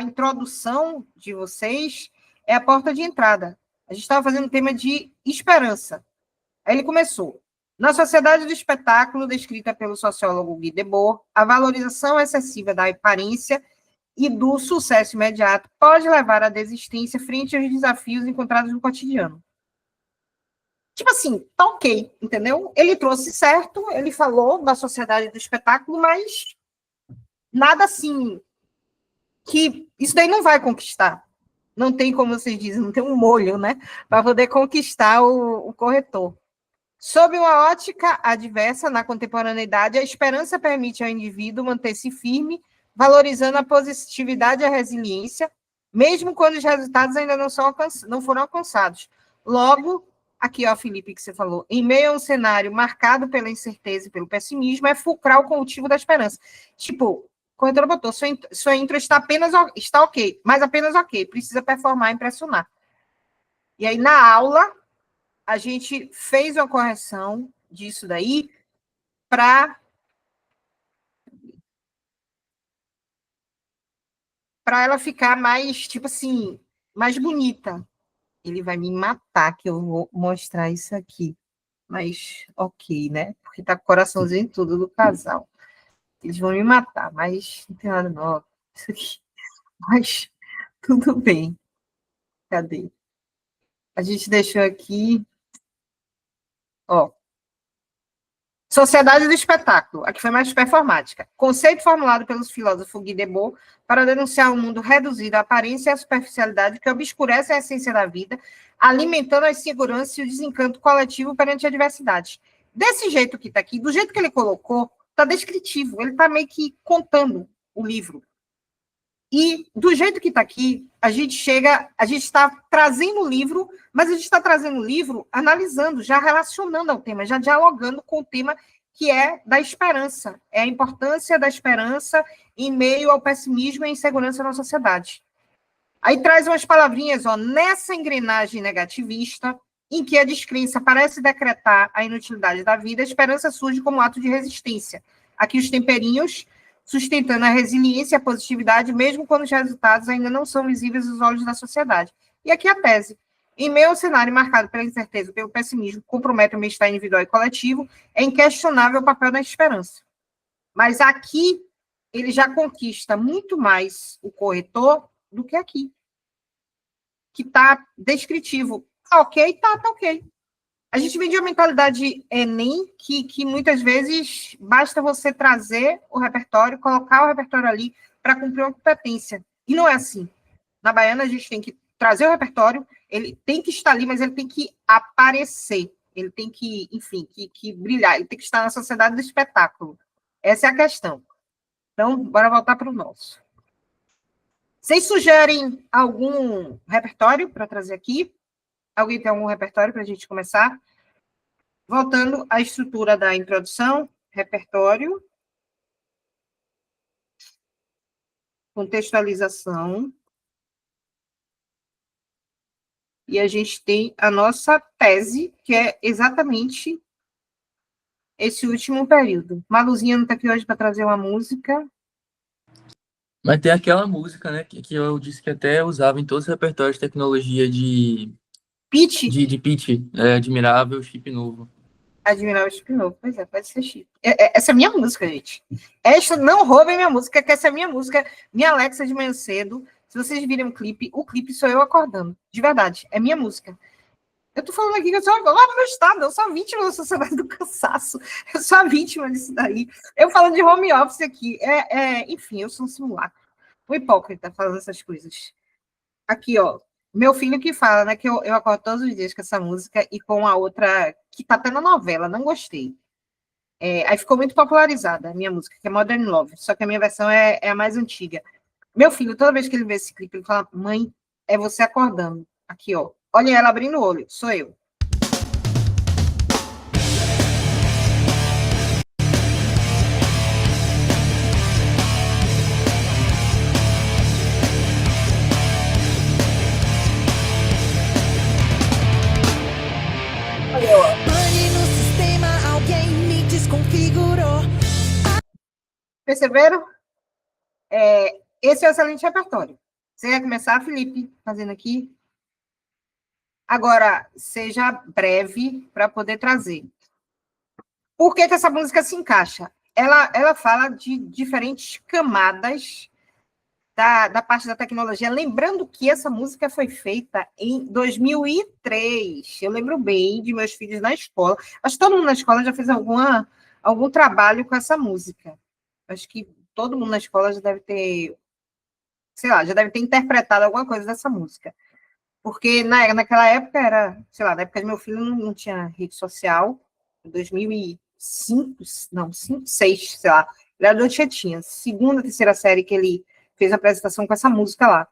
Speaker 1: introdução de vocês é a porta de entrada. A gente estava fazendo um tema de esperança. Aí ele começou. Na sociedade do espetáculo, descrita pelo sociólogo Guy Debord, a valorização excessiva da aparência e do sucesso imediato pode levar à desistência frente aos desafios encontrados no cotidiano. Tipo assim, tá ok, entendeu? Ele trouxe certo, ele falou da sociedade do espetáculo, mas nada assim que isso daí não vai conquistar. Não tem, como vocês dizem, não tem um molho, né? Para poder conquistar o corretor. Sob uma ótica adversa na contemporaneidade, a esperança permite ao indivíduo manter-se firme, valorizando a positividade e a resiliência, mesmo quando os resultados ainda não foram alcançados. Logo, Aqui, ó, Felipe, que você falou. Em meio a um cenário marcado pela incerteza e pelo pessimismo, é fulcral o cultivo da esperança. Tipo, o corretor botou, sua intro está ok, mas apenas ok. Precisa performar e impressionar. E aí, na aula, a gente fez uma correção disso daí para ela ficar mais, tipo assim, mais bonita. Ele vai me matar que eu vou mostrar isso aqui. Mas, ok, né? Porque tá com o coraçãozinho tudo do casal. Eles vão me matar, mas não tem nada não. Isso aqui. Mas, tudo bem. Cadê? A gente deixou aqui, ó. Sociedade do espetáculo. Aqui foi mais performática. Conceito formulado pelos filósofos Guy Debord para denunciar um mundo reduzido à aparência e à superficialidade que obscurece a essência da vida, alimentando a insegurança e o desencanto coletivo perante a adversidade. Desse jeito que está aqui, do jeito que ele colocou, está descritivo. Ele está meio que contando o livro. E do jeito que está aqui, a gente está trazendo o livro, mas a gente está trazendo o livro analisando, já relacionando ao tema, já dialogando com o tema que é da esperança. É a importância da esperança em meio ao pessimismo e à insegurança na sociedade. Aí traz umas palavrinhas, ó, nessa engrenagem negativista, em que a descrença parece decretar a inutilidade da vida, a esperança surge como ato de resistência. Aqui os temperinhos sustentando a resiliência e a positividade, mesmo quando os resultados ainda não são visíveis aos olhos da sociedade. E aqui a tese. Em meio ao cenário marcado pela incerteza e pelo pessimismo, que compromete o bem-estar individual e coletivo, é inquestionável o papel da esperança. Mas aqui, ele já conquista muito mais o corretor do que aqui. Que está descritivo. Tá ok? Tá ok. A gente vem de uma mentalidade Enem que muitas vezes basta você trazer o repertório, colocar o repertório ali para cumprir uma competência. E não é assim. Na Baiana, a gente tem que trazer o repertório, ele tem que estar ali, mas ele tem que aparecer. Ele tem que, enfim, que brilhar. Ele tem que estar na sociedade do espetáculo. Essa é a questão. Então, bora voltar para o nosso. Vocês sugerem algum repertório para trazer aqui? Alguém tem algum repertório para a gente começar? Voltando à estrutura da introdução, repertório, contextualização, e a gente tem a nossa tese, que é exatamente esse último período. Maluzinha não está aqui hoje para trazer uma música.
Speaker 11: Mas tem aquela música, né, que eu disse que até usava em todos os repertórios de tecnologia de
Speaker 1: pitch?
Speaker 11: De pitch, admirável, chip novo.
Speaker 1: Admirável, chip novo, pois é, pode ser chip. Essa é minha música, gente. Esta, não roubem minha música, que essa é minha música, minha Alexa de manhã cedo. Se vocês virem o clipe sou eu acordando, de verdade, é minha música. Eu tô falando aqui que eu sou lá no meu estado, eu sou a vítima da sociedade do cansaço, eu sou a vítima disso daí. Eu falando de home office aqui, enfim, eu sou um simulacro. O hipócrita falando essas coisas. Aqui, ó, meu filho que fala, né, que eu acordo todos os dias com essa música e com a outra, que tá até na novela, não gostei. Aí ficou muito popularizada a minha música, que é Modern Love, só que a minha versão é a mais antiga. Meu filho, toda vez que ele vê esse clipe, ele fala, mãe, é você acordando. Aqui, ó. Olha ela abrindo o olho. Sou eu. Olha eu.
Speaker 8: Pane no sistema, alguém me desconfigurou.
Speaker 1: Perceberam? Esse é um excelente repertório. Você quer começar, Felipe, fazendo aqui? Agora, seja breve para poder trazer. Por que essa música se encaixa? Ela fala de diferentes camadas da parte da tecnologia. Lembrando que essa música foi feita em 2003. Eu lembro bem de meus filhos na escola. Acho que todo mundo na escola já fez algum trabalho com essa música. Acho que todo mundo na escola já deve ter, sei lá, já deve ter interpretado alguma coisa dessa música. Porque naquela época era, sei lá, na época de meu filho não tinha rede social, em 2005, não, 5, 6, sei lá, ele era do Tietinha, segunda, terceira série que ele fez a apresentação com essa música lá.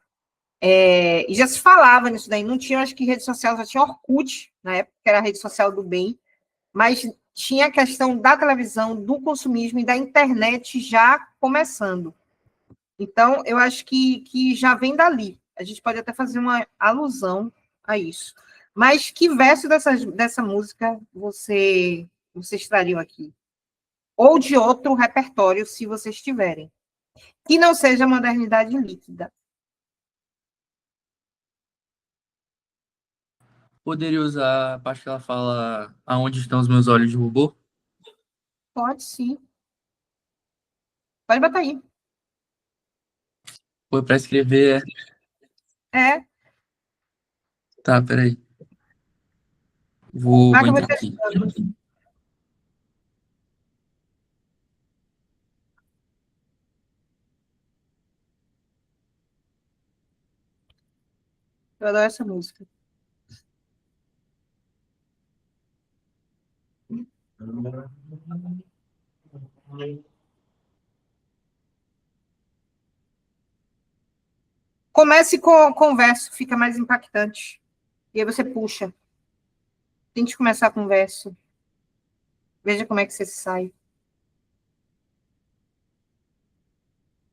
Speaker 1: E já se falava nisso daí, não tinha, acho que rede social, já tinha Orkut, na época, que era a rede social do bem, mas tinha a questão da televisão, do consumismo e da internet já começando. Então, eu acho que já vem dali. A gente pode até fazer uma alusão a isso. Mas que verso dessa música vocês trariam aqui? Ou de outro repertório, se vocês tiverem. Que não seja modernidade líquida.
Speaker 11: Poderia usar a parte que ela fala aonde estão os meus olhos de robô?
Speaker 1: Pode, sim. Pode botar aí.
Speaker 11: Foi para escrever.
Speaker 1: É.
Speaker 11: Tá, peraí. Vou
Speaker 1: Marca
Speaker 11: entrar
Speaker 1: você.
Speaker 11: aqui.
Speaker 1: Eu adoro essa música. Comece com o verso, fica mais impactante. E aí você puxa. Tente começar com o verso. Veja como é que você sai.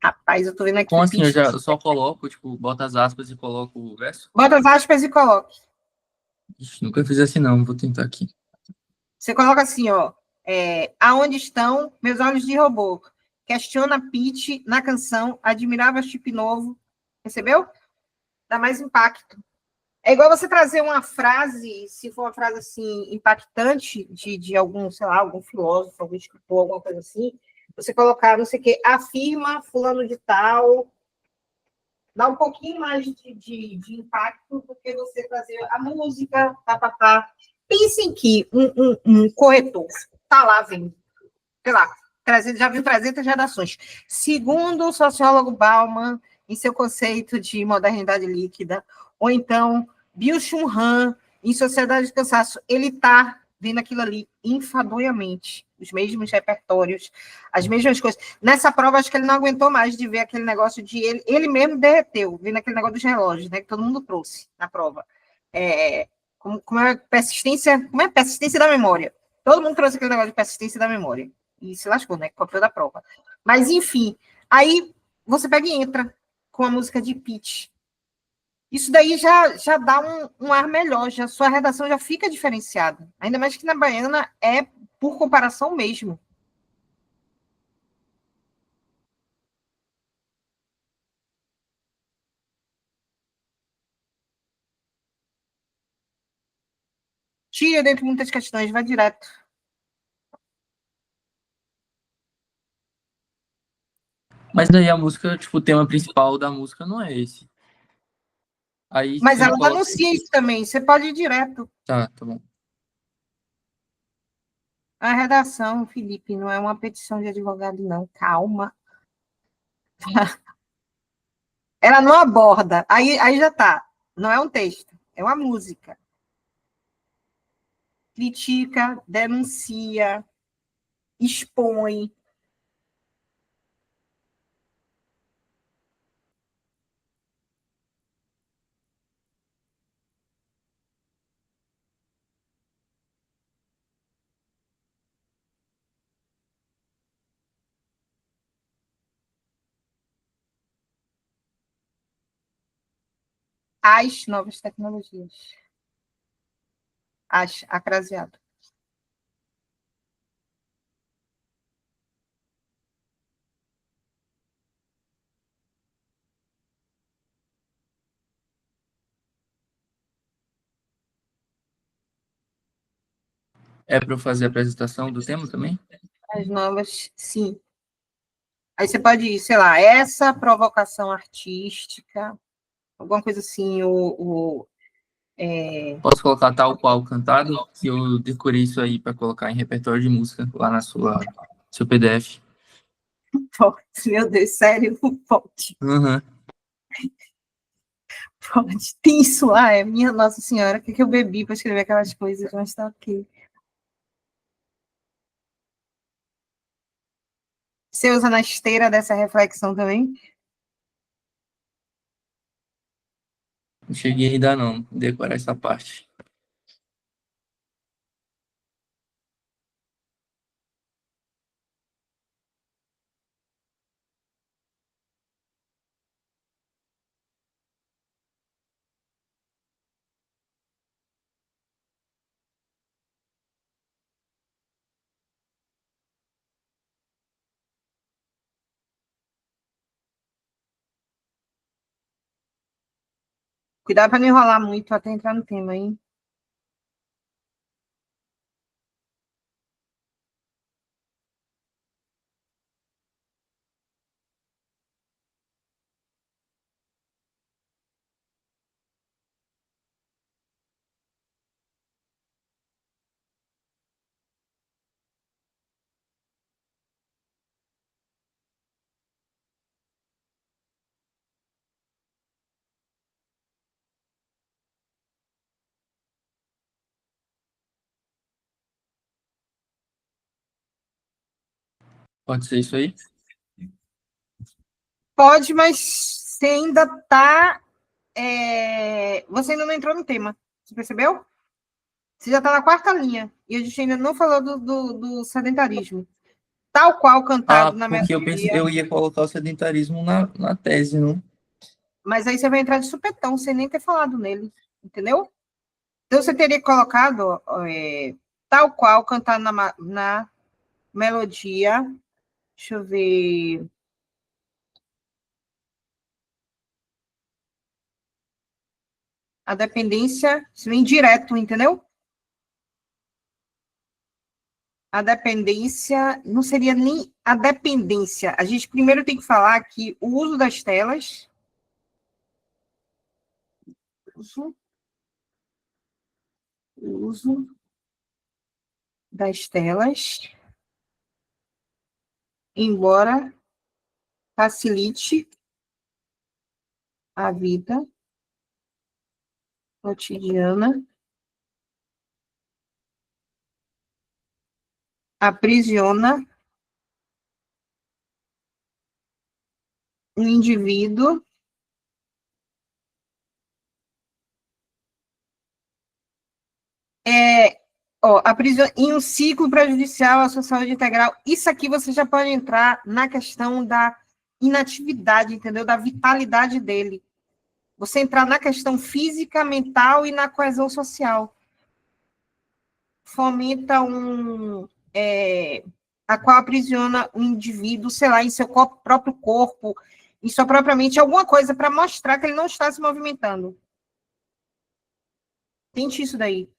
Speaker 1: Rapaz, eu tô vendo aqui
Speaker 11: Como
Speaker 1: o
Speaker 11: assim?
Speaker 1: pitch.
Speaker 11: Eu só coloco, tipo, boto as aspas e coloco o verso?
Speaker 1: Bota as aspas e coloque.
Speaker 11: Ixi, nunca fiz assim, não. Vou tentar aqui.
Speaker 1: Você coloca assim, ó. Aonde estão meus olhos de robô? Questiona Pitch na canção Admirável Chip Novo. Percebeu? Dá mais impacto. É igual você trazer uma frase, se for uma frase assim, impactante, de algum, sei lá, algum filósofo, algum escritor, alguma coisa assim, você colocar, não sei o quê, afirma fulano de tal, dá um pouquinho mais de impacto do que você trazer a música, papapá. Pensem que um corretor está lá vendo, sei lá, já viu 300 redações. Segundo o sociólogo Bauman, em seu conceito de modernidade líquida, ou então Byung-Chul Han, em Sociedade do Cansaço, ele está vendo aquilo ali enfadonhamente, os mesmos repertórios, as mesmas coisas. Nessa prova, acho que ele não aguentou mais de ver aquele negócio de ele mesmo derreteu, vendo aquele negócio dos relógios, né, que todo mundo trouxe na prova. Como é persistência da memória. Todo mundo trouxe aquele negócio de persistência da memória. E se lascou, né? Copiou da prova. Mas, enfim, aí você pega e entra com a música de Pitch. Isso daí já dá um ar melhor, já sua redação já fica diferenciada. Ainda mais que na baiana é por comparação mesmo. Tira dentro de muitas questões, vai direto.
Speaker 11: Mas daí a música, tipo, o tema principal da música não é esse. Aí,
Speaker 1: Mas
Speaker 11: se eu
Speaker 1: ela
Speaker 11: coloco...
Speaker 1: anuncia isso também, você pode ir direto.
Speaker 11: Tá bom.
Speaker 1: A redação, Felipe, não é uma petição de advogado, não. Calma. Ela não aborda. Aí já tá. Não é um texto, é uma música. Critica, denuncia, expõe. As novas tecnologias. Acraseado.
Speaker 11: É para eu fazer a apresentação do tema também?
Speaker 1: As novas, sim. Aí você pode ir, sei lá, essa provocação artística, alguma coisa assim,
Speaker 11: Posso colocar tal qual cantado, que eu decorei isso aí para colocar em repertório de música lá na seu PDF.
Speaker 1: Pode, meu Deus, sério, pode.
Speaker 11: Uhum.
Speaker 1: Pode. Tem isso lá, minha Nossa Senhora, o que eu bebi para escrever aquelas coisas, mas tá ok. Você usa na esteira dessa reflexão também?
Speaker 11: Não cheguei ainda não, decorar essa parte.
Speaker 1: Cuidado para não enrolar muito até entrar no tema, hein?
Speaker 11: Pode ser isso aí?
Speaker 1: Pode, mas você ainda está... Você ainda não entrou no tema. Você percebeu? Você já está na quarta linha. E a gente ainda não falou do sedentarismo. Tal qual cantado na
Speaker 11: Porque eu pensei,
Speaker 1: melodia.
Speaker 11: eu ia colocar o sedentarismo na tese, não?
Speaker 1: Mas aí você vai entrar de supetão, sem nem ter falado nele. Entendeu? Então você teria colocado tal qual cantado na melodia. Deixa eu ver. A dependência, se vem direto, entendeu? A dependência, não seria nem a dependência. A gente primeiro tem que falar que o uso das telas. Uso das telas. Embora facilite a vida cotidiana, aprisiona o indivíduo em um ciclo prejudicial à sua saúde integral. Isso aqui você já pode entrar na questão da inatividade, entendeu? Da vitalidade dele. Você entrar na questão física, mental e na coesão social. Fomenta a qual aprisiona o indivíduo, sei lá, em seu próprio corpo, em sua própria mente, alguma coisa para mostrar que ele não está se movimentando. Tente isso daí.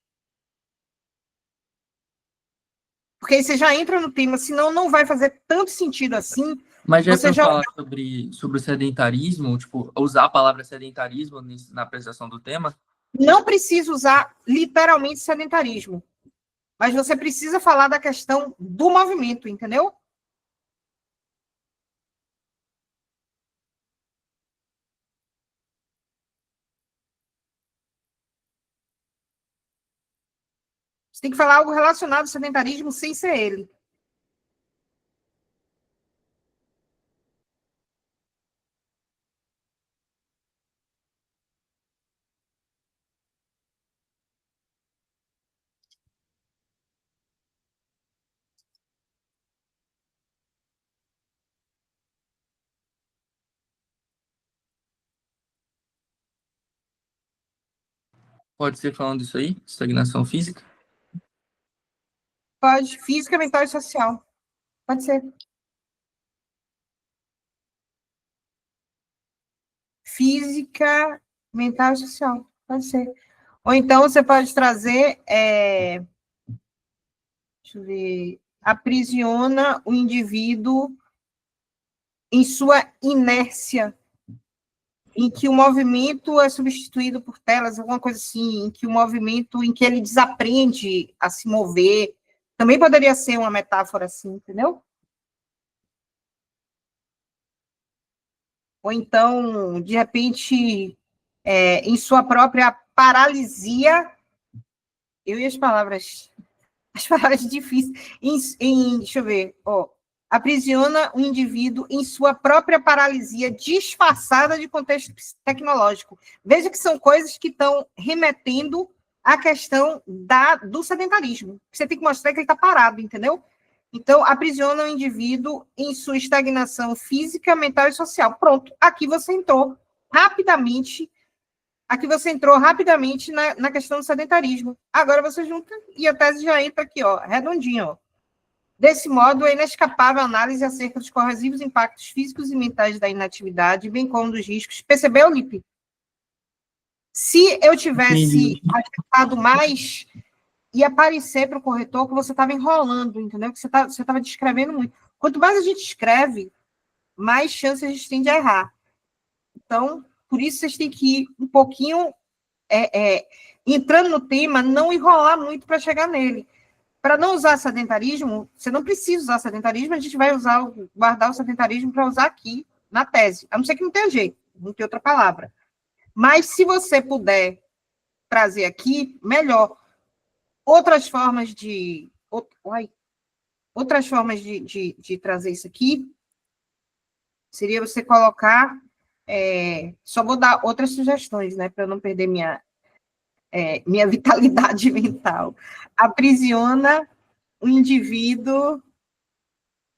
Speaker 1: Porque aí você já entra no tema, senão não vai fazer tanto sentido assim.
Speaker 11: Mas já
Speaker 1: Você
Speaker 11: para
Speaker 1: já...
Speaker 11: falar sobre o sedentarismo, tipo, usar a palavra sedentarismo na apresentação do tema?
Speaker 1: Não precisa usar literalmente sedentarismo. Mas você precisa falar da questão do movimento, entendeu? Você tem que falar algo relacionado ao sedentarismo sem ser ele.
Speaker 11: Pode ser falando isso aí? Estagnação física?
Speaker 1: Pode. Física, mental e social. Pode ser. Física, mental e social. Pode ser. Ou então você pode trazer... Deixa eu ver. Aprisiona o indivíduo em sua inércia, em que o movimento é substituído por telas, alguma coisa assim, em que o movimento, em que ele desaprende a se mover. Também poderia ser uma metáfora assim, entendeu? Ou então, de repente, em sua própria paralisia, eu e as palavras difíceis, deixa eu ver, aprisiona o indivíduo em sua própria paralisia disfarçada de contexto tecnológico. Veja que são coisas que estão remetendo à questão do sedentarismo. Você tem que mostrar que ele está parado, entendeu? Então, aprisiona o indivíduo em sua estagnação física, mental e social. Pronto, aqui você entrou rapidamente na questão do sedentarismo. Agora você junta e a tese já entra aqui, ó, redondinho, ó. Desse modo, é inescapável a análise acerca dos corrosivos impactos físicos e mentais da inatividade, bem como dos riscos. Percebeu, Lipe? Se eu tivesse acertado mais, ia aparecer para o corretor que você estava enrolando, entendeu? Que você estava descrevendo muito. Quanto mais a gente escreve, mais chances a gente tem de errar. Então, por isso vocês têm que ir um pouquinho entrando no tema, não enrolar muito para chegar nele. Para não usar sedentarismo, você não precisa usar sedentarismo, a gente vai guardar o sedentarismo para usar aqui na tese, a não ser que não tenha jeito, não tem outra palavra. Mas se você puder trazer aqui, melhor. Outras formas de trazer isso aqui seria você colocar, só vou dar outras sugestões, né, para eu não perder minha vitalidade mental. Aprisiona o indivíduo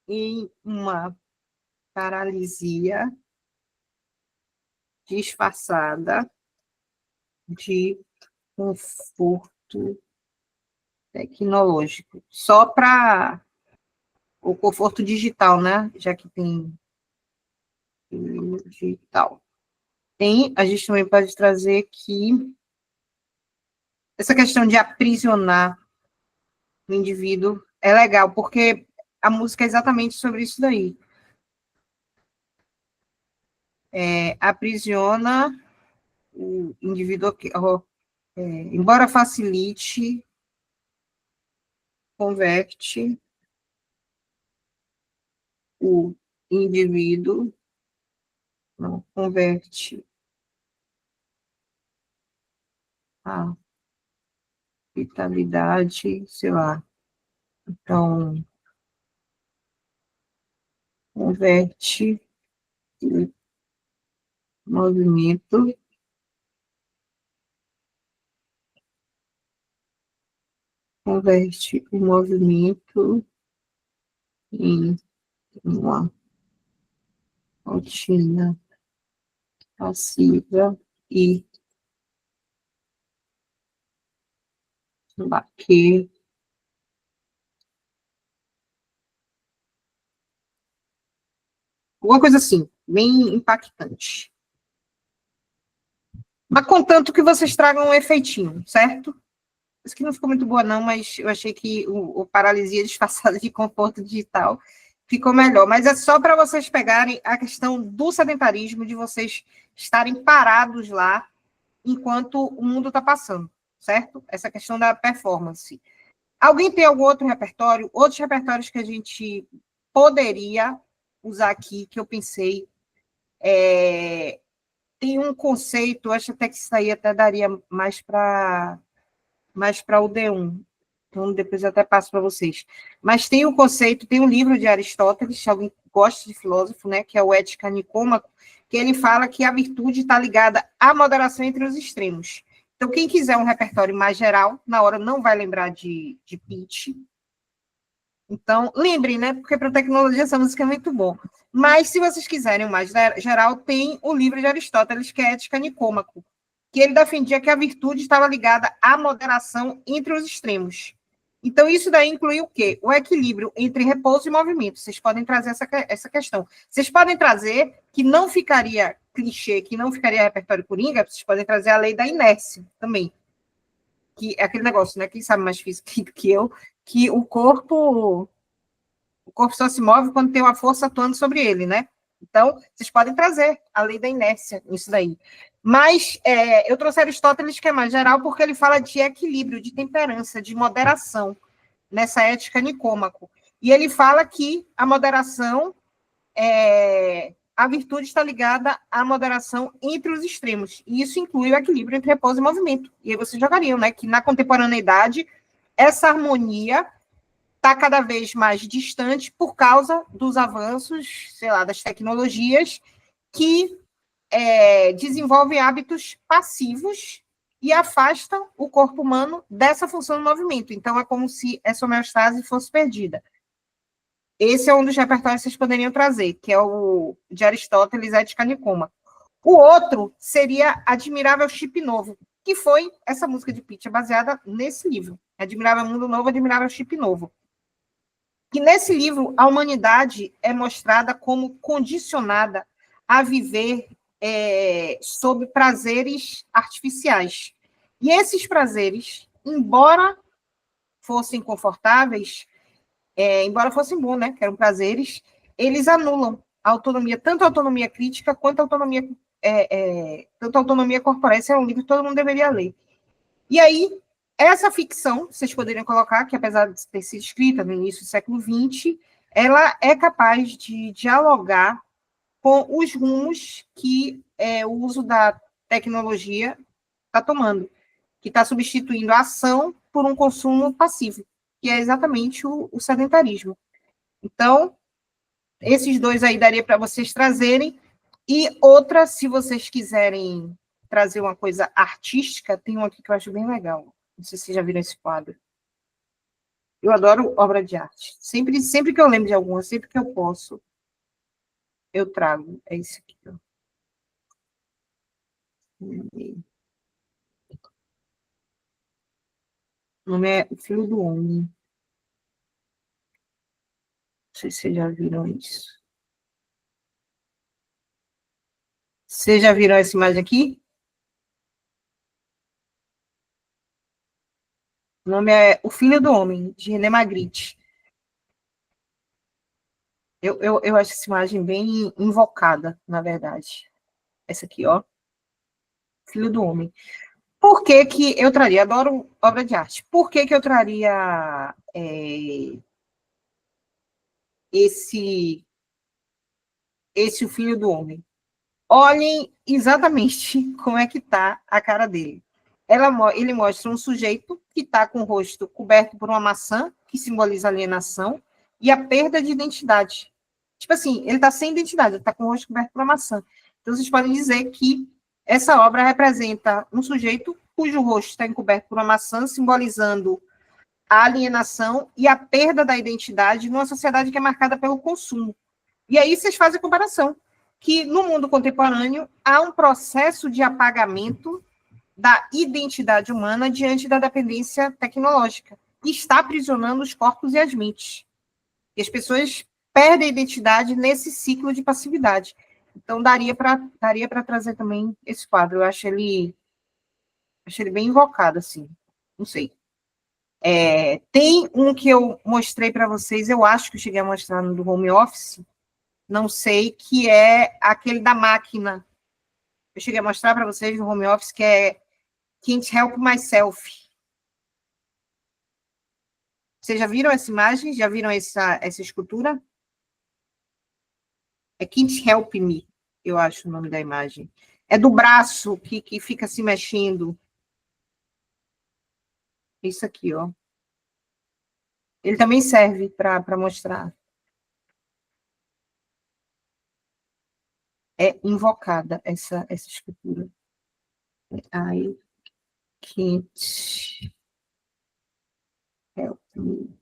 Speaker 1: em uma paralisia disfarçada de conforto tecnológico. Só para o conforto digital, né? Já que tem digital. A gente também pode trazer aqui essa questão de aprisionar o indivíduo é legal, porque a música é exatamente sobre isso daí. Aprisiona o indivíduo, embora facilite, converte o indivíduo, não, converte a vitalidade, sei lá, então, converte o movimento em uma rotina passiva e que alguma coisa assim, bem impactante. Mas contanto que vocês tragam um efeitinho, certo? Isso que não ficou muito boa, não, mas eu achei que o paralisia disfarçada de conforto digital ficou melhor. Mas é só para vocês pegarem a questão do sedentarismo, de vocês estarem parados lá enquanto o mundo está passando, certo? Essa questão da performance. Alguém tem algum outro repertório? Outros repertórios que a gente poderia usar aqui, que eu pensei, tem um conceito, acho até que isso aí até daria mais para o D1, então depois eu até passo para vocês. Mas tem um conceito, tem um livro de Aristóteles, se alguém gosta de filósofo, né, que é o Ética Nicômaco, que ele fala que a virtude está ligada à moderação entre os extremos. Então, quem quiser um repertório mais geral, na hora não vai lembrar de pitch. Então, lembrem, né? Porque para tecnologia essa música é muito bom. Mas, se vocês quiserem o mais geral, tem o livro de Aristóteles, que é Ética Nicômaco, que ele defendia que a virtude estava ligada à moderação entre os extremos. Então, isso daí inclui o quê? O equilíbrio entre repouso e movimento. Vocês podem trazer essa questão. Vocês podem trazer, que não ficaria clichê, que não ficaria repertório coringa, vocês podem trazer a lei da inércia também. Que é aquele negócio, né? Quem sabe mais física que eu, que o corpo só se move quando tem uma força atuando sobre ele, né? Então, vocês podem trazer a lei da inércia nisso daí. Mas eu trouxe Aristóteles, que é mais geral, porque ele fala de equilíbrio, de temperança, de moderação, nessa Ética Nicômaco. E ele fala que a moderação, a virtude está ligada à moderação entre os extremos. E isso inclui o equilíbrio entre repouso e movimento. E aí vocês jogariam, né? Que na contemporaneidade, essa harmonia está cada vez mais distante por causa dos avanços, sei lá, das tecnologias que desenvolvem hábitos passivos e afastam o corpo humano dessa função do movimento. Então, é como se essa homeostase fosse perdida. Esse é um dos repertórios que vocês poderiam trazer, que é o de Aristóteles, Ética Nicoma. O outro seria Admirável Chip Novo, que foi essa música de Pitch, baseada nesse livro. Admirável Mundo Novo, Admirável Chip Novo. Que nesse livro, a humanidade é mostrada como condicionada a viver sob prazeres artificiais. E esses prazeres, embora fossem confortáveis, embora fossem bons, né, que eram prazeres, eles anulam a autonomia, tanto a autonomia crítica quanto a autonomia, tanto a autonomia corporal. Esse é um livro que todo mundo deveria ler. E aí, essa ficção, vocês poderiam colocar, que apesar de ter sido escrita no início do século XX, ela é capaz de dialogar com os rumos que o uso da tecnologia está tomando, que está substituindo a ação por um consumo passivo, que é exatamente o sedentarismo. Então, esses dois aí daria para vocês trazerem, e outra, se vocês quiserem trazer uma coisa artística, tem um aqui que eu acho bem legal. Não sei se vocês já viram esse quadro. Eu adoro obra de arte. Sempre que eu lembro de alguma, sempre que eu posso, eu trago. É esse aqui, ó. O nome é O Filho do Homem. Não sei se vocês já viram isso. Vocês já viram essa imagem aqui? O nome é O Filho do Homem, de René Magritte. Eu acho essa imagem bem invocada, na verdade. Essa aqui, ó. Filho do Homem. Por que que eu traria? Adoro obra de arte. Por que que eu traria esse O Filho do Homem? Olhem exatamente como é que está a cara dele. Ele mostra um sujeito que está com o rosto coberto por uma maçã, que simboliza alienação, e a perda de identidade. Tipo assim, ele está sem identidade, ele está com o rosto coberto por uma maçã. Então, vocês podem dizer que essa obra representa um sujeito cujo rosto está encoberto por uma maçã, simbolizando a alienação e a perda da identidade numa sociedade que é marcada pelo consumo. E aí vocês fazem a comparação, que no mundo contemporâneo há um processo de apagamento da identidade humana diante da dependência tecnológica, que está aprisionando os corpos e as mentes. E as pessoas perdem a identidade nesse ciclo de passividade. Então, daria para trazer também esse quadro. Eu acho ele bem invocado, assim. Não sei. Tem um que eu mostrei para vocês, eu acho que eu cheguei a mostrar no do home office, não sei, que é aquele da máquina. Eu cheguei a mostrar para vocês no home office, que é Can't Help Myself. Vocês já viram essa imagem? Já viram essa escultura? É Can't Help Me, eu acho o nome da imagem. É do braço que fica se mexendo. Isso aqui, ó. Ele também serve para mostrar. É invocada essa escultura. I can't help me.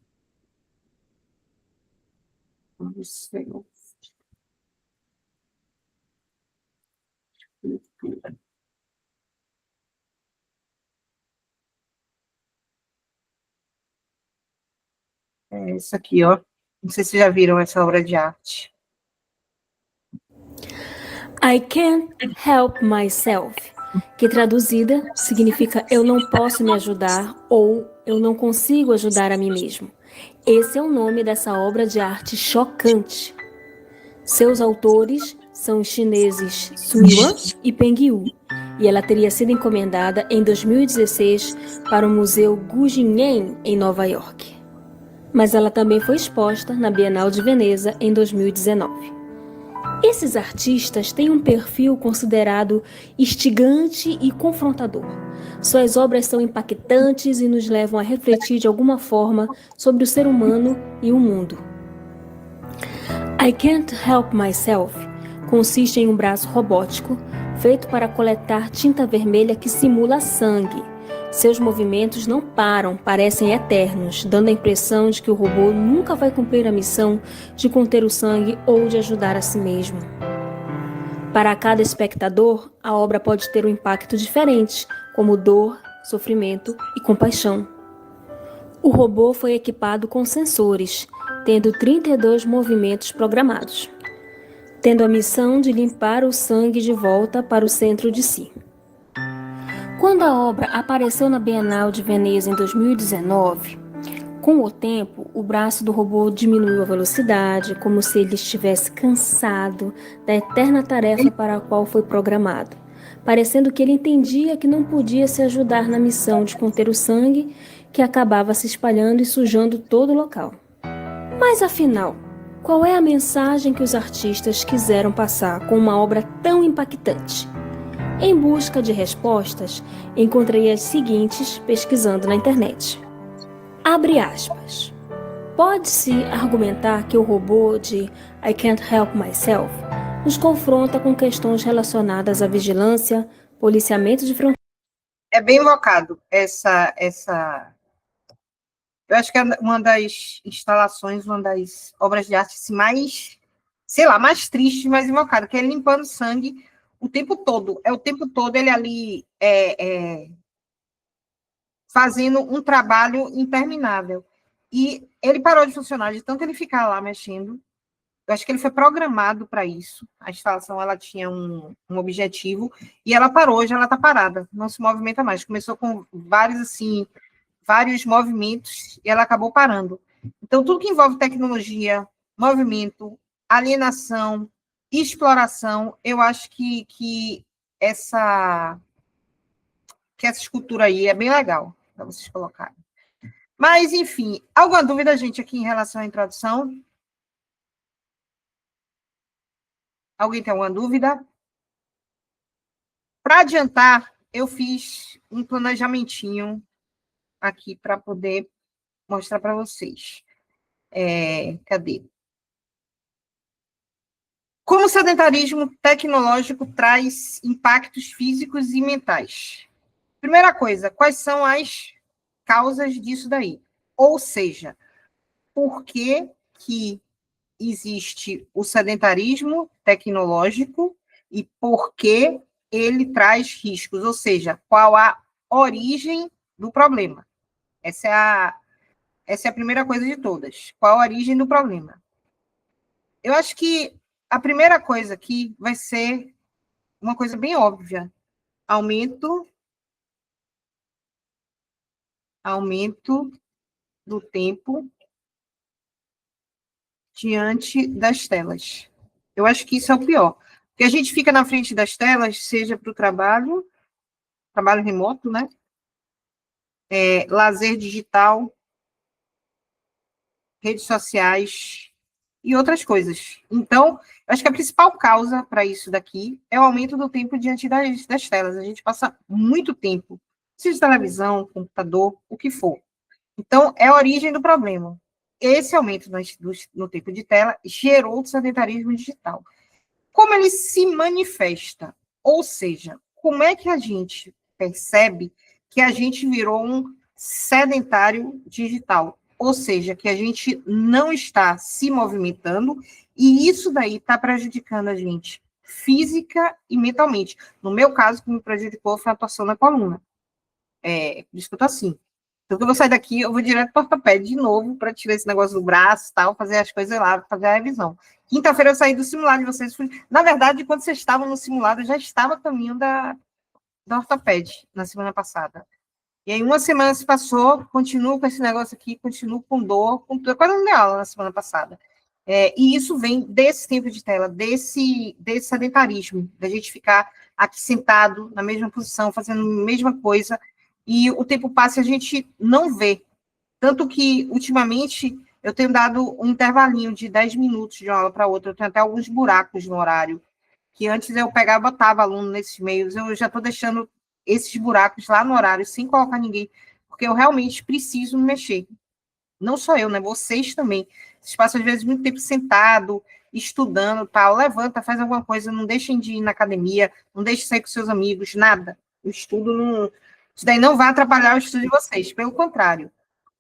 Speaker 1: É isso aqui, ó. Não sei se já viram essa obra de arte.
Speaker 12: I can't help myself, que traduzida significa eu não posso me ajudar ou eu não consigo ajudar a mim mesmo. Esse é o nome dessa obra de arte chocante. Seus autores são os chineses Sun Yuan e Peng Yu, e ela teria sido encomendada em 2016 para o Museu Guggenheim em Nova York. Mas ela também foi exposta na Bienal de Veneza em 2019. Esses artistas têm um perfil considerado instigante e confrontador. Suas obras são impactantes e nos levam a refletir de alguma forma sobre o ser humano e o mundo. I Can't Help Myself consiste em um braço robótico feito para coletar tinta vermelha que simula sangue. Seus movimentos não param, parecem eternos, dando a impressão de que o robô nunca vai cumprir a missão de conter o sangue ou de ajudar a si mesmo. Para cada espectador, a obra pode ter um impacto diferente, como dor, sofrimento e compaixão. O robô foi equipado com sensores, tendo 32 movimentos programados, tendo a missão de limpar o sangue de volta para o centro de si. Quando a obra apareceu na Bienal de Veneza em 2019, com o tempo, o braço do robô diminuiu a velocidade, como se ele estivesse cansado da eterna tarefa para a qual foi programado, parecendo que ele entendia que não podia se ajudar na missão de conter o sangue que acabava se espalhando e sujando todo o local. Mas afinal, qual é a mensagem que os artistas quiseram passar com uma obra tão impactante? Em busca de respostas, encontrei as seguintes pesquisando na internet. Abre aspas. Pode-se argumentar que o robô de I Can't Help Myself nos confronta com questões relacionadas à vigilância, policiamento de fronteiras.
Speaker 1: É bem invocado essa. Eu acho que é uma das instalações, uma das obras de arte assim, mais, sei lá, mais triste, mais invocada, que é limpando sangue o tempo todo. É o tempo todo ele ali fazendo um trabalho interminável. E ele parou de funcionar, de tanto ele ficar lá mexendo. Eu acho que ele foi programado para isso. A instalação ela tinha um objetivo e ela parou, hoje ela está parada, não se movimenta mais. Começou com vários movimentos e ela acabou parando. Então, tudo que envolve tecnologia, movimento, alienação, exploração, eu acho que essa escultura aí é bem legal para vocês colocarem. Mas, enfim, alguma dúvida, gente, aqui em relação à introdução? Alguém tem alguma dúvida? Para adiantar, eu fiz um planejamentinho aqui para poder mostrar para vocês. Cadê? Como o sedentarismo tecnológico traz impactos físicos e mentais? Primeira coisa, quais são as causas disso daí? Ou seja, por que existe o sedentarismo tecnológico e por que ele traz riscos? Ou seja, qual a origem do problema? Essa é a primeira coisa de todas. Qual a origem do problema? Eu acho que a primeira coisa aqui vai ser uma coisa bem óbvia. Aumento do tempo diante das telas. Eu acho que isso é o pior. Porque a gente fica na frente das telas, seja para o trabalho remoto, né? Lazer digital, redes sociais e outras coisas. Então, eu acho que a principal causa para isso daqui é o aumento do tempo diante das telas. A gente passa muito tempo, seja televisão, computador, o que for. Então, é a origem do problema. Esse aumento no tempo de tela gerou o sedentarismo digital. Como ele se manifesta? Ou seja, como é que a gente percebe que a gente virou um sedentário digital? Ou seja, que a gente não está se movimentando e isso daí está prejudicando a gente física e mentalmente. No meu caso, o que me prejudicou foi a atuação na coluna. Por isso que eu tô assim. Então, quando eu vou sair daqui, eu vou direto para o ortopédia de novo, para tirar esse negócio do braço e tal, fazer as coisas lá, fazer a revisão. Quinta-feira eu saí do simulado de vocês. Na verdade, quando vocês estavam no simulado, eu já estava a caminho da ortopédia, na semana passada. E aí, uma semana se passou, continuo com esse negócio aqui, continuo com dor, com tudo. Eu quase não dei aula na semana passada. E isso vem desse tempo de tela, desse sedentarismo, da gente ficar aqui sentado, na mesma posição, fazendo a mesma coisa, e o tempo passa e a gente não vê. Tanto que, ultimamente, eu tenho dado um intervalinho de 10 minutos de uma aula para outra, eu tenho até alguns buracos no horário, que antes eu pegava e botava aluno nesses meios, eu já estou deixando esses buracos lá no horário, sem colocar ninguém, porque eu realmente preciso me mexer. Não só eu, né? Vocês também. Vocês passam, às vezes, muito tempo sentado, estudando, tal. Levanta, faz alguma coisa, não deixem de ir na academia, não deixem de sair com seus amigos, nada. O estudo não... Isso daí não vai atrapalhar o estudo de vocês, pelo contrário.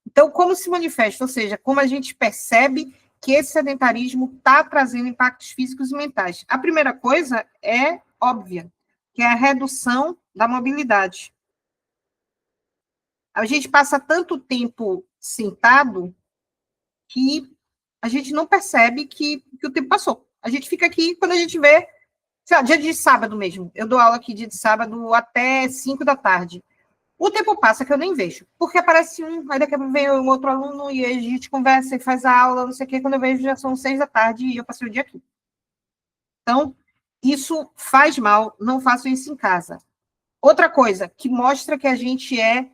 Speaker 1: Então, como se manifesta? Ou seja, como a gente percebe que esse sedentarismo está trazendo impactos físicos e mentais. A primeira coisa é óbvia, que é a redução da mobilidade. A gente passa tanto tempo sentado que a gente não percebe que o tempo passou. A gente fica aqui, quando a gente vê, sei lá, dia de sábado mesmo. Eu dou aula aqui dia de sábado até 5 da tarde. O tempo passa que eu nem vejo, porque aparece um, aí daqui a pouco vem um outro aluno e a gente conversa e faz a aula, não sei o quê, quando eu vejo já são 6 da tarde e eu passei o dia aqui. Então, isso faz mal, não façam isso em casa. Outra coisa que mostra que a gente é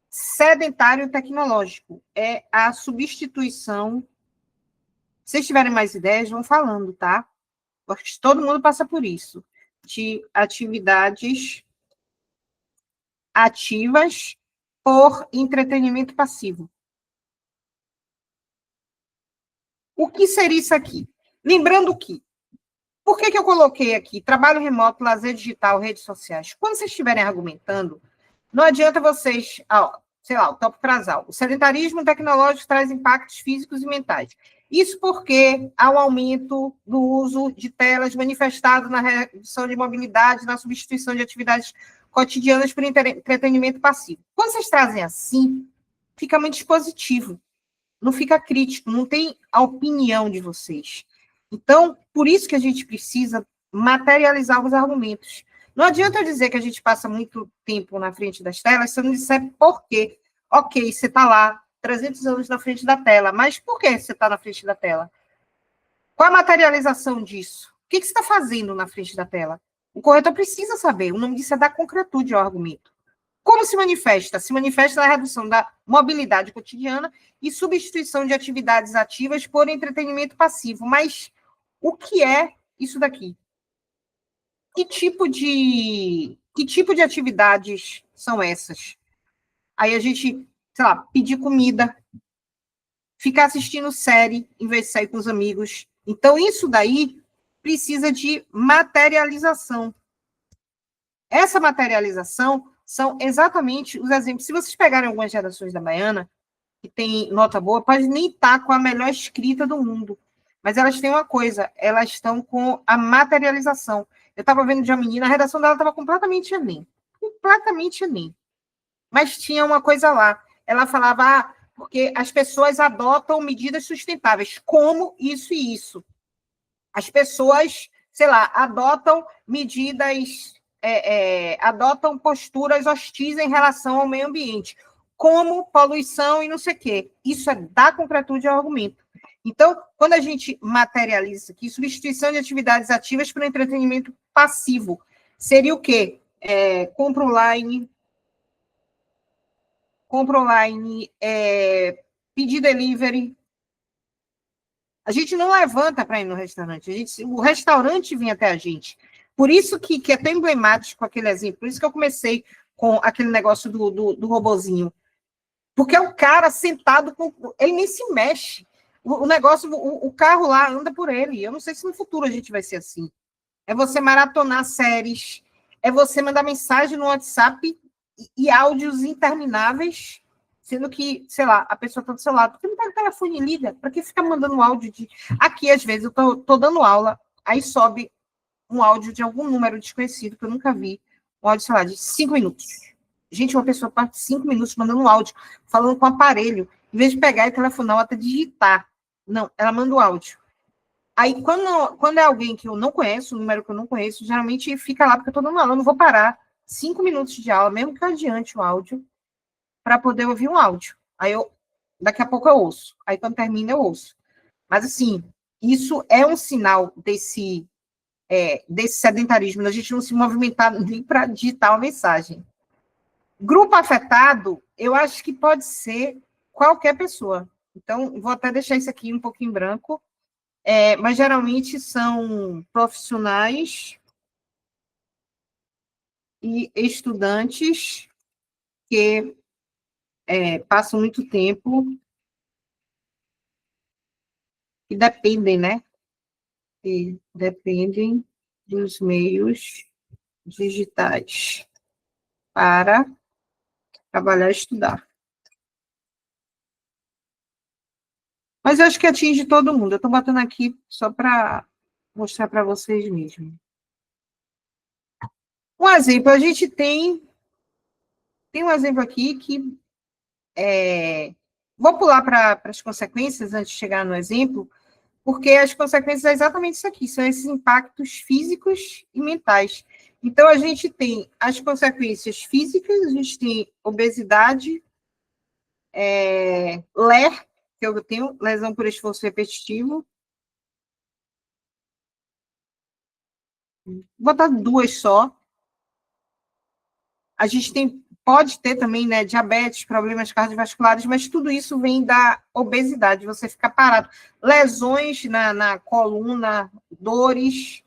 Speaker 1: sedentário tecnológico é a substituição. Se vocês tiverem mais ideias, vão falando, tá? Porque todo mundo passa por isso. De atividades ativas por entretenimento passivo. O que seria isso aqui? Lembrando que, por que eu coloquei aqui trabalho remoto, lazer digital, redes sociais? Quando vocês estiverem argumentando, não adianta vocês, sei lá, o tópico frasal. O sedentarismo tecnológico traz impactos físicos e mentais. Isso porque há um aumento do uso de telas manifestado na redução de mobilidade, na substituição de atividades cotidianas por entretenimento passivo. Quando vocês trazem assim, fica muito expositivo, não fica crítico, não tem a opinião de vocês. Então, por isso que a gente precisa materializar os argumentos. Não adianta eu dizer que a gente passa muito tempo na frente das telas se eu não disser por quê. Ok, você está lá, 300 anos na frente da tela, mas por que você está na frente da tela? Qual a materialização disso? O que você está fazendo na frente da tela? O corretor precisa saber, o nome disso é dar concretude ao argumento. Como se manifesta? Se manifesta na redução da mobilidade cotidiana e substituição de atividades ativas por entretenimento passivo. Mas o que é isso daqui? Que tipo de atividades são essas? Aí a gente, sei lá, pedir comida, ficar assistindo série em vez de sair com os amigos. Então, isso daí precisa de materialização. Essa materialização são exatamente os exemplos. Se vocês pegarem algumas redações da Baiana, que tem nota boa, pode nem estar com a melhor escrita do mundo, mas elas têm uma coisa, elas estão com a materialização. Eu estava vendo de uma menina, a redação dela estava completamente Enem. Completamente Enem. Mas tinha uma coisa lá. Ela falava, porque as pessoas adotam medidas sustentáveis, como isso e isso. As pessoas, sei lá, adotam medidas, adotam posturas hostis em relação ao meio ambiente, como poluição e não sei o quê. Isso é dar concretude ao argumento. Então, quando a gente materializa aqui, substituição de atividades ativas por entretenimento passivo, seria o quê? Compra online, pedir delivery. A gente não levanta para ir no restaurante. O restaurante vem até a gente. Por isso que é tão emblemático aquele exemplo. Por isso que eu comecei com aquele negócio do robozinho. Porque é o cara sentado, ele nem se mexe. O negócio, o carro lá anda por ele. Eu não sei se no futuro a gente vai ser assim. É você maratonar séries, é você mandar mensagem no WhatsApp e áudios intermináveis, sendo que, sei lá, a pessoa está do seu lado. Por que não pega o telefone e liga? Para que ficar mandando áudio de... Aqui, às vezes, eu tô dando aula, aí sobe um áudio de algum número desconhecido, que eu nunca vi, um áudio, sei lá, de 5 minutos. Gente, uma pessoa parte 5 minutos mandando um áudio, falando com o aparelho, em vez de pegar e telefonar ou até digitar. Não, ela manda o áudio. Aí, quando é alguém que eu não conheço, um número que eu não conheço, geralmente fica lá, porque eu tô dando aula, eu não vou parar 5 minutos de aula, mesmo que eu adiante o áudio, para poder ouvir um áudio. Aí, daqui a pouco eu ouço. Aí, quando termina, eu ouço. Mas, assim, isso é um sinal desse sedentarismo, da gente não se movimentar nem para digitar uma mensagem. Grupo afetado, eu acho que pode ser qualquer pessoa. Então, vou até deixar isso aqui um pouco em branco, mas geralmente são profissionais e estudantes que passam muito tempo e dependem, né? E dependem dos meios digitais para trabalhar e estudar. Mas eu acho que atinge todo mundo. Eu estou botando aqui só para mostrar para vocês mesmo. Um exemplo, a gente tem um exemplo aqui que vou pular para as consequências antes de chegar no exemplo, porque as consequências é exatamente isso aqui, são esses impactos físicos e mentais. Então, a gente tem as consequências físicas, a gente tem obesidade, LER, que eu tenho, lesão por esforço repetitivo. Vou botar 2 só. A gente pode ter também, né, diabetes, problemas cardiovasculares, mas tudo isso vem da obesidade, você fica parado. Lesões na coluna, dores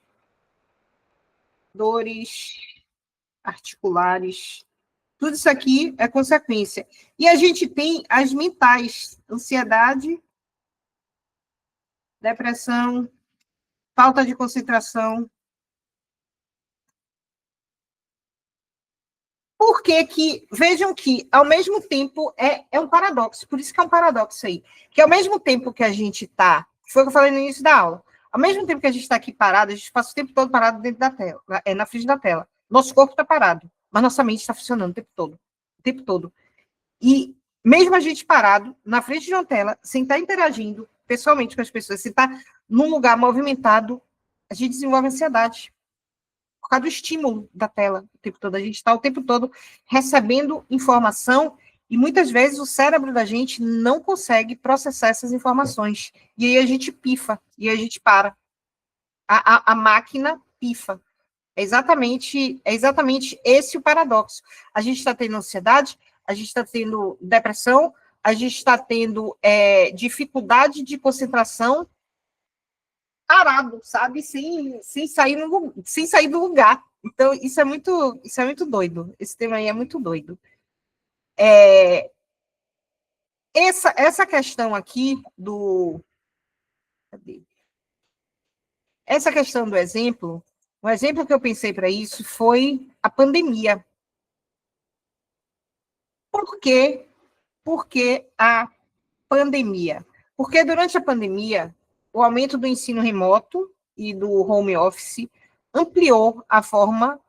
Speaker 1: articulares, tudo isso aqui é consequência. E a gente tem as mentais, ansiedade, depressão, falta de concentração. Por que vejam que, ao mesmo tempo, é um paradoxo, por isso que é um paradoxo aí, que ao mesmo tempo que a gente está, foi o que eu falei no início da aula, ao mesmo tempo que a gente está aqui parado, a gente passa o tempo todo parado dentro da tela, na frente da tela. Nosso corpo está parado, mas nossa mente está funcionando o tempo todo. E mesmo a gente parado, na frente de uma tela, sem estar interagindo pessoalmente com as pessoas, sem estar num lugar movimentado, a gente desenvolve ansiedade. Por causa do estímulo da tela o tempo todo. A gente está o tempo todo recebendo informação e muitas vezes o cérebro da gente não consegue processar essas informações. E aí a gente pifa, e aí a gente para. A máquina pifa. É exatamente esse o paradoxo. A gente está tendo ansiedade, a gente está tendo depressão, a gente está tendo dificuldade de concentração, parado, sabe? Sem sair do lugar. Então, isso é muito doido. Esse tema aí é muito doido. Essa questão aqui essa questão do exemplo, um exemplo que eu pensei para isso foi a pandemia. Por quê? Por que a pandemia? Porque durante a pandemia, o aumento do ensino remoto e do home office ampliou a forma,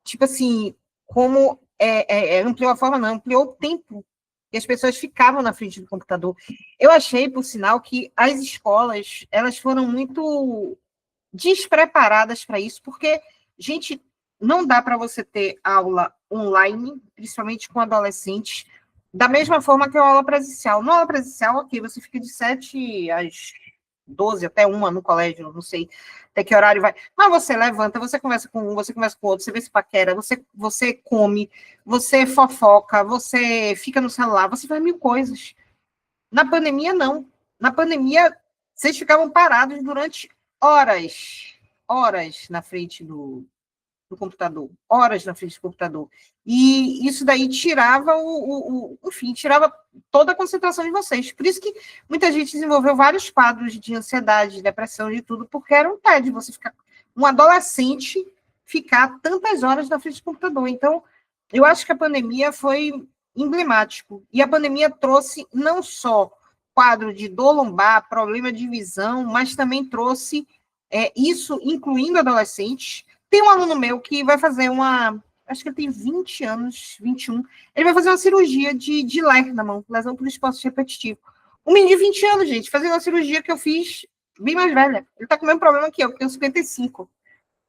Speaker 1: tipo assim, como ampliou a forma, não, ampliou o tempo que as pessoas ficavam na frente do computador. Eu achei, por sinal, que as escolas, elas foram muito despreparadas para isso, porque, gente, não dá para você ter aula online, principalmente com adolescentes, da mesma forma que a aula presencial. Na aula presencial, ok, você fica de 7 às 12, até 1 no colégio, não sei até que horário vai. Mas você levanta, você conversa com um, você conversa com outro, você vê se paquera, você come, você fofoca, você fica no celular, você faz 1000 coisas. Na pandemia, não. Na pandemia, vocês ficavam parados durante horas na frente do computador, horas na frente do computador. E isso daí tirava enfim, tirava toda a concentração de vocês. Por isso que muita gente desenvolveu vários quadros de ansiedade, de depressão, de tudo, porque era um tédio você ficar, um adolescente ficar tantas horas na frente do computador. Então, eu acho que a pandemia foi emblemático. E a pandemia trouxe não só quadro de dor lombar, problema de visão, mas também trouxe isso, incluindo adolescentes. Tem um aluno meu que vai fazer acho que ele tem 20 anos, 21, ele vai fazer uma cirurgia de LER na mão, lesão por esforço repetitivo. Um menino de 20 anos, gente, fazendo uma cirurgia que eu fiz bem mais velha. Ele tá com o mesmo problema que eu tenho 55.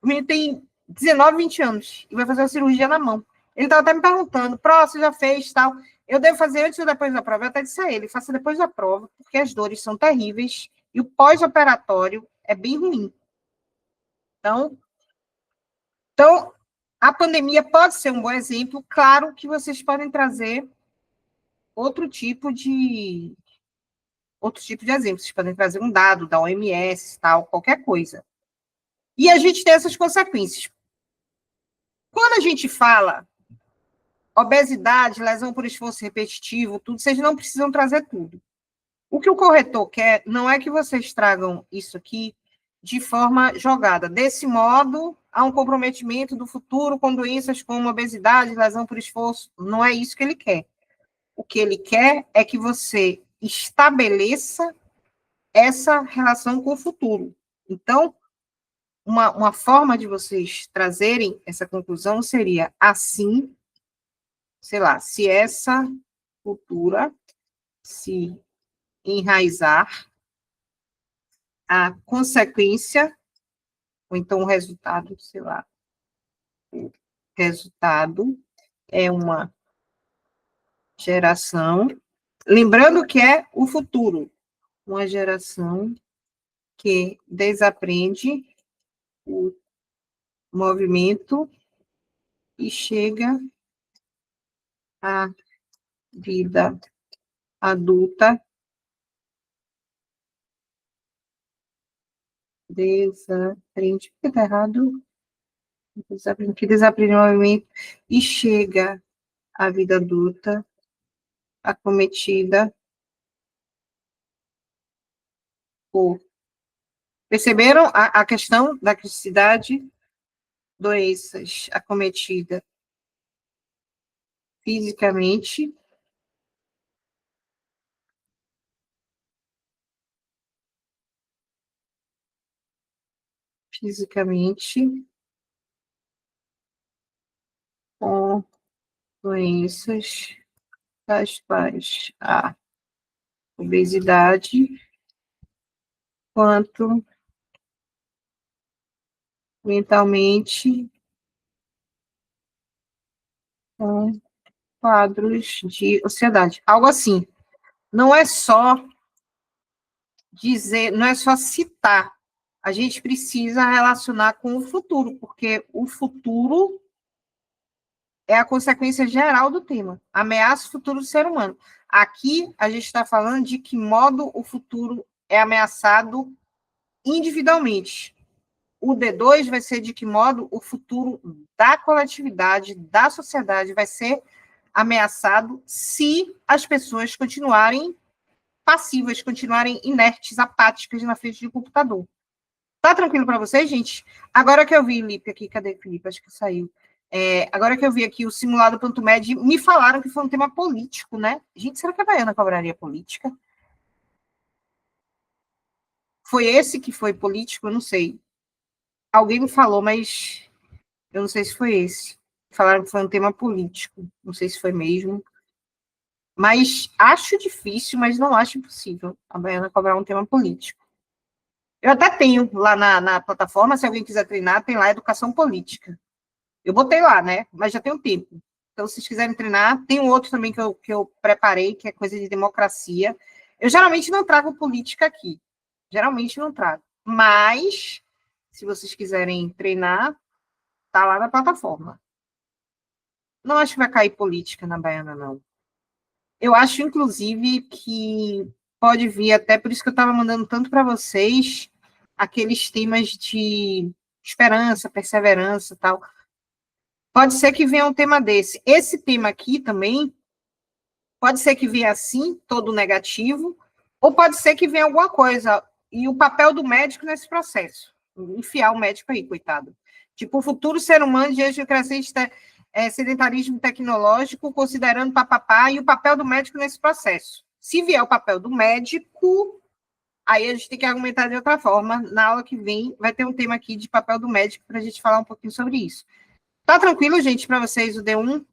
Speaker 1: O menino tem 19, 20 anos e vai fazer uma cirurgia na mão. Ele estava até me perguntando, você já fez, tal. Eu devo fazer antes ou depois da prova? Eu até disse a ele, faça depois da prova, porque as dores são terríveis e o pós-operatório é bem ruim. Então, a pandemia pode ser um bom exemplo. Claro que vocês podem trazer outro tipo de outro tipo de exemplo. Vocês podem trazer um dado da OMS, tal, qualquer coisa. E a gente tem essas consequências. Quando a gente fala obesidade, lesão por esforço repetitivo, tudo, vocês não precisam trazer tudo. O que o corretor quer não é que vocês tragam isso aqui de forma jogada. Desse modo, há um comprometimento do futuro com doenças como obesidade, lesão por esforço. Não é isso que ele quer. O que ele quer é que você estabeleça essa relação com o futuro. Então, uma forma de vocês trazerem essa conclusão seria assim, sei lá, se essa cultura se enraizar, a consequência, ou então o resultado, sei lá, o resultado é uma geração, lembrando que é o futuro, uma geração que desaprende o movimento e chega à vida adulta desaprende, porque está errado, que desaprende o movimento e chega à vida adulta acometida por... Perceberam a questão da criticidade? Doenças acometida fisicamente, com doenças das quais a obesidade, quanto mentalmente com quadros de ansiedade. Algo assim. Não é só dizer, não é só citar. A gente precisa relacionar com o futuro, porque o futuro é a consequência geral do tema. Ameaça o futuro do ser humano. Aqui, a gente está falando de que modo o futuro é ameaçado individualmente. O D2 vai ser de que modo o futuro da coletividade, da sociedade, vai ser ameaçado se as pessoas continuarem passivas, continuarem inertes, apáticas na frente do computador. Tá tranquilo para vocês, gente? Agora que eu vi, Felipe, aqui, cadê o Felipe? Acho que saiu. Agora que eu vi aqui o simulado.med, me falaram que foi um tema político, né? Gente, será que a Baiana cobraria política? Foi esse que foi político? Eu não sei. Alguém me falou, mas eu não sei se foi esse. Falaram que foi um tema político. Não sei se foi mesmo. Mas acho difícil, mas não acho impossível a Baiana cobrar um tema político. Eu até tenho lá na plataforma, se alguém quiser treinar, tem lá Educação Política. Eu botei lá, né? Mas já tem um tempo. Então, se vocês quiserem treinar, tem um outro também que eu preparei, que é coisa de democracia. Eu geralmente não trago política aqui. Geralmente não trago. Mas, se vocês quiserem treinar, tá lá na plataforma. Não acho que vai cair política na Baiana, não. Eu acho, inclusive, que pode vir, até por isso que eu estava mandando tanto para vocês, aqueles temas de esperança, perseverança e tal. Pode ser que venha um tema desse. Esse tema aqui também, pode ser que venha assim, todo negativo, ou pode ser que venha alguma coisa. E o papel do médico nesse processo. Enfiar o médico aí, coitado. Tipo, o futuro ser humano diante do crescente sedentarismo tecnológico, considerando papapá, e o papel do médico nesse processo. Se vier o papel do médico, aí a gente tem que argumentar de outra forma. Na aula que vem, vai ter um tema aqui de papel do médico para a gente falar um pouquinho sobre isso. Tá tranquilo, gente, para vocês o D1?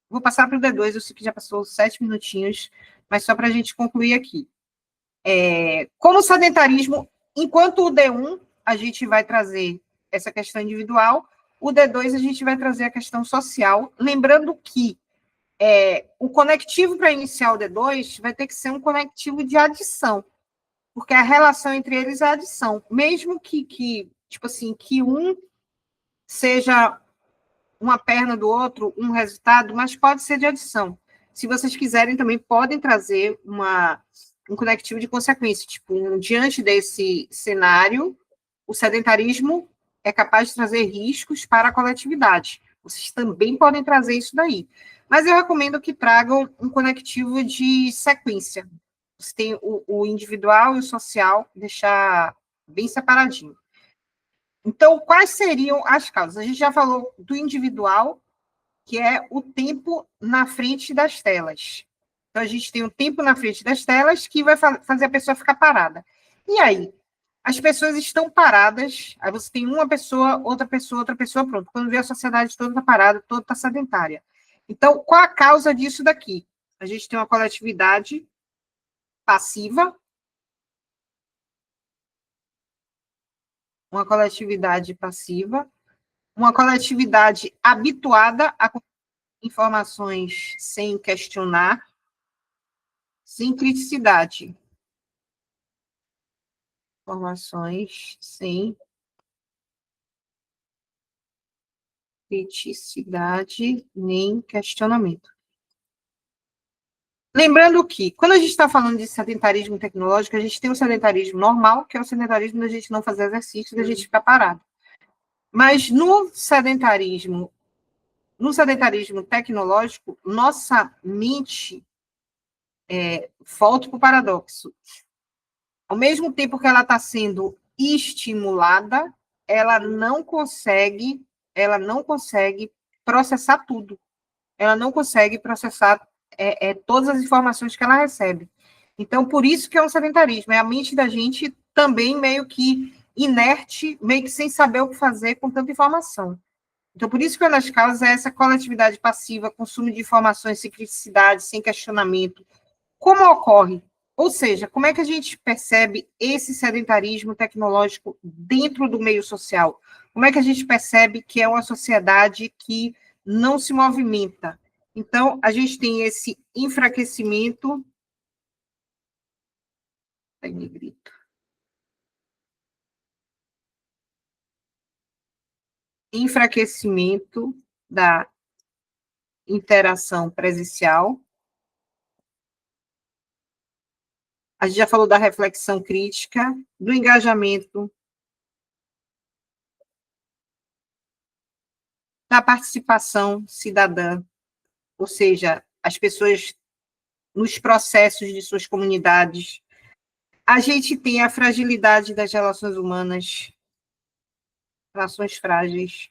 Speaker 1: Vou passar para o D2, eu sei que já passou 7 minutinhos, mas só para a gente concluir aqui. Como o sedentarismo, enquanto o D1 a gente vai trazer essa questão individual, o D2 a gente vai trazer a questão social, lembrando que o conectivo para iniciar o D2 vai ter que ser um conectivo de adição, porque a relação entre eles é adição, mesmo que tipo assim, que um seja uma perna do outro, um resultado, mas pode ser de adição. Se vocês quiserem, também podem trazer uma um conectivo de consequência. Tipo, diante desse cenário, o sedentarismo é capaz de trazer riscos para a coletividade. Vocês também podem trazer isso daí. Mas eu recomendo que tragam um conectivo de sequência. Você tem o individual e o social, deixar bem separadinho. Então, quais seriam as causas? A gente já falou do individual, que é o tempo na frente das telas. Então, a gente tem um tempo na frente das telas que vai fazer a pessoa ficar parada. E aí? As pessoas estão paradas, aí você tem uma pessoa, outra pessoa, pronto. Quando vê a sociedade toda está parada, toda está sedentária. Então, qual a causa disso daqui? A gente tem uma coletividade passiva, uma coletividade habituada a informações sem questionar, sem criticidade. Informações sem criticidade nem questionamento. Lembrando que, quando a gente está falando de sedentarismo tecnológico, a gente tem o sedentarismo normal, que é o sedentarismo da gente não fazer exercício, da gente ficar parado. Mas no sedentarismo tecnológico, nossa mente volta para o paradoxo. Ao mesmo tempo que ela está sendo estimulada, ela não consegue processar tudo. Ela não consegue processar todas as informações que ela recebe. Então, por isso que é um sedentarismo. É a mente da gente também meio que inerte, meio que sem saber o que fazer com tanta informação. Então, por isso que uma das causas é essa coletividade passiva, consumo de informações sem criticidade, sem questionamento. Como ocorre? Ou seja, como é que a gente percebe esse sedentarismo tecnológico dentro do meio social? Como é que a gente percebe que é uma sociedade que não se movimenta? Então, a gente tem esse enfraquecimento. Enfraquecimento da interação presencial. A gente já falou da reflexão crítica, do engajamento, da participação cidadã, ou seja, as pessoas nos processos de suas comunidades. A gente tem a fragilidade das relações humanas, relações frágeis.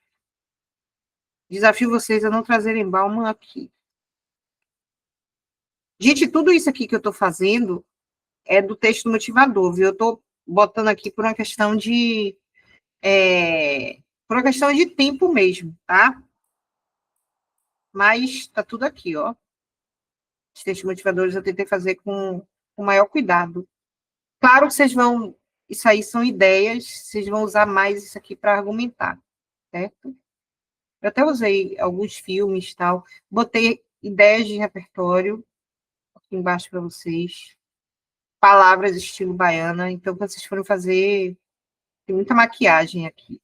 Speaker 1: Desafio vocês a não trazerem Bauman aqui. Gente, tudo isso aqui que eu estou fazendo é do texto motivador, viu? Eu estou botando aqui por uma questão de tempo mesmo, tá? Mas está tudo aqui, ó. Os textos motivadores eu tentei fazer com o maior cuidado. Claro que vocês vão... Isso aí são ideias, vocês vão usar mais isso aqui para argumentar, certo? Eu até usei alguns filmes e tal. Botei ideias de repertório aqui embaixo para vocês. Palavras estilo baiana. Então, quando vocês forem fazer... Tem muita maquiagem aqui.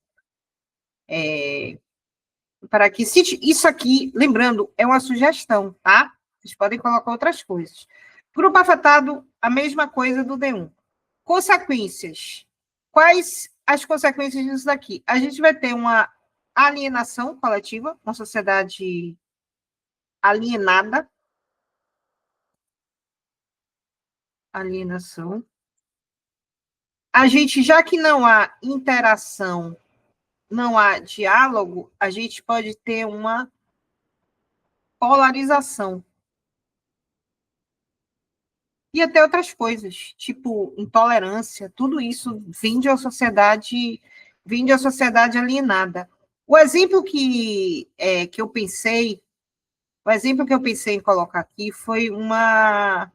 Speaker 1: Para que isso aqui, lembrando, é uma sugestão, tá? Vocês podem colocar outras coisas. Grupo afetado, a mesma coisa do D1. Consequências. Quais as consequências disso daqui? A gente vai ter uma alienação coletiva, uma sociedade alienada. Alienação. A gente, já que não há interação, não há diálogo, a gente pode ter uma polarização. E até outras coisas, tipo intolerância, tudo isso vem de uma sociedade alienada. O exemplo que eu pensei em colocar aqui foi uma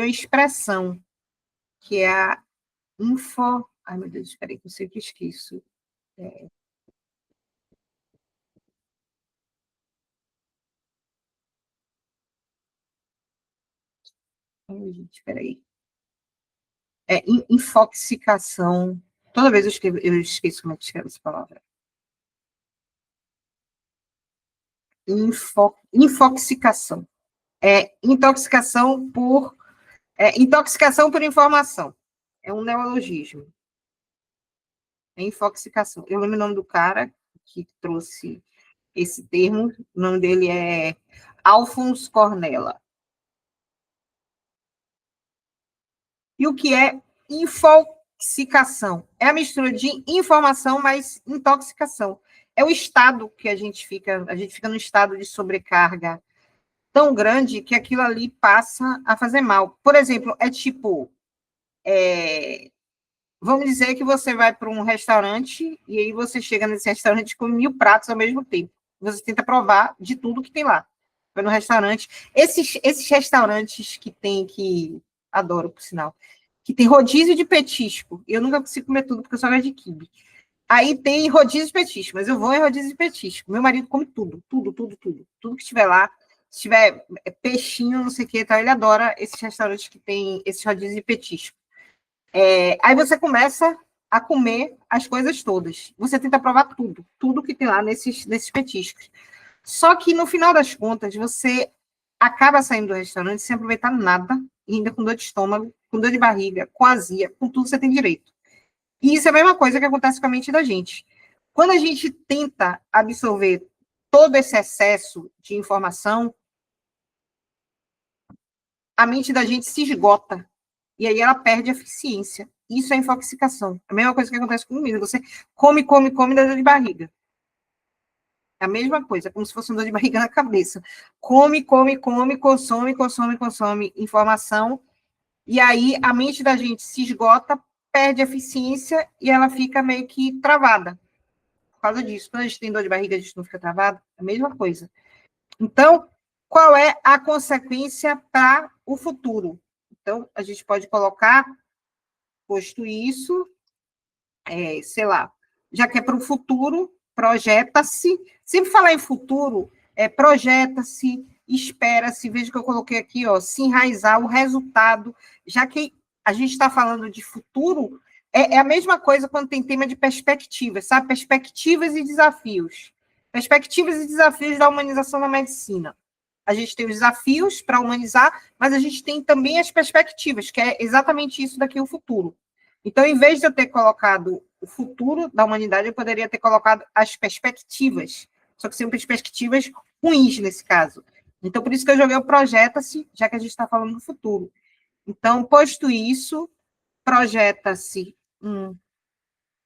Speaker 1: expressão, que é a Ai, meu Deus, espera aí, que eu sempre esqueço. Ai, gente, espera aí. Infoxicação. Toda vez eu esqueço como é que escreve essa palavra. Infoxicação. Intoxicação por Intoxicação por informação. É um neologismo. É infoxicação. Eu lembro o nome do cara que trouxe esse termo. O nome dele é Alphonse Cornella. E o que é infoxicação? É a mistura de informação mais intoxicação. É o estado que a gente fica num estado de sobrecarga tão grande que aquilo ali passa a fazer mal. Por exemplo, é tipo, vamos dizer que você vai para um restaurante e aí você chega nesse restaurante com 1000 pratos ao mesmo tempo. Você tenta provar de tudo que tem lá. Vai no restaurante. Esses restaurantes que adoro, por sinal, que tem rodízio de petisco. Eu nunca consigo comer tudo, porque eu só gosto de quibe. Aí tem rodízio de petisco, mas eu vou em rodízio de petisco. Meu marido come tudo. Tudo que estiver lá. Se tiver peixinho, não sei o que, tá, ele adora esses restaurantes que tem esses rodízios de petisco. Aí você começa a comer as coisas todas. Você tenta provar tudo que tem lá nesses petiscos. Só que, no final das contas, você acaba saindo do restaurante sem aproveitar nada, e ainda com dor de estômago, com dor de barriga, com azia, com tudo que você tem direito. E isso é a mesma coisa que acontece com a mente da gente. Quando a gente tenta absorver todo esse excesso de informação, a mente da gente se esgota. E aí ela perde a eficiência. Isso é infoxicação. A mesma coisa que acontece com comida. Você come, dá dor de barriga. É a mesma coisa, como se fosse uma dor de barriga na cabeça. Come, consome informação. E aí a mente da gente se esgota, perde a eficiência e ela fica meio que travada. Por causa disso. Quando a gente tem dor de barriga, a gente não fica travado. É a mesma coisa. Então, qual é a consequência para o futuro? Então, a gente pode colocar, posto isso, sei lá, já que é para o futuro, projeta-se. Sempre falar em futuro, projeta-se, espera-se, veja que eu coloquei aqui, ó, se enraizar o resultado, já que a gente está falando de futuro, é a mesma coisa quando tem tema de perspectivas, sabe? Perspectivas e desafios. Perspectivas e desafios da humanização da medicina. A gente tem os desafios para humanizar, mas a gente tem também as perspectivas, que é exatamente isso daqui, o futuro. Então, em vez de eu ter colocado o futuro da humanidade, eu poderia ter colocado as perspectivas, só que são perspectivas ruins nesse caso. Então, por isso que eu joguei o projeta-se, já que a gente está falando do futuro. Então, posto isso, projeta-se,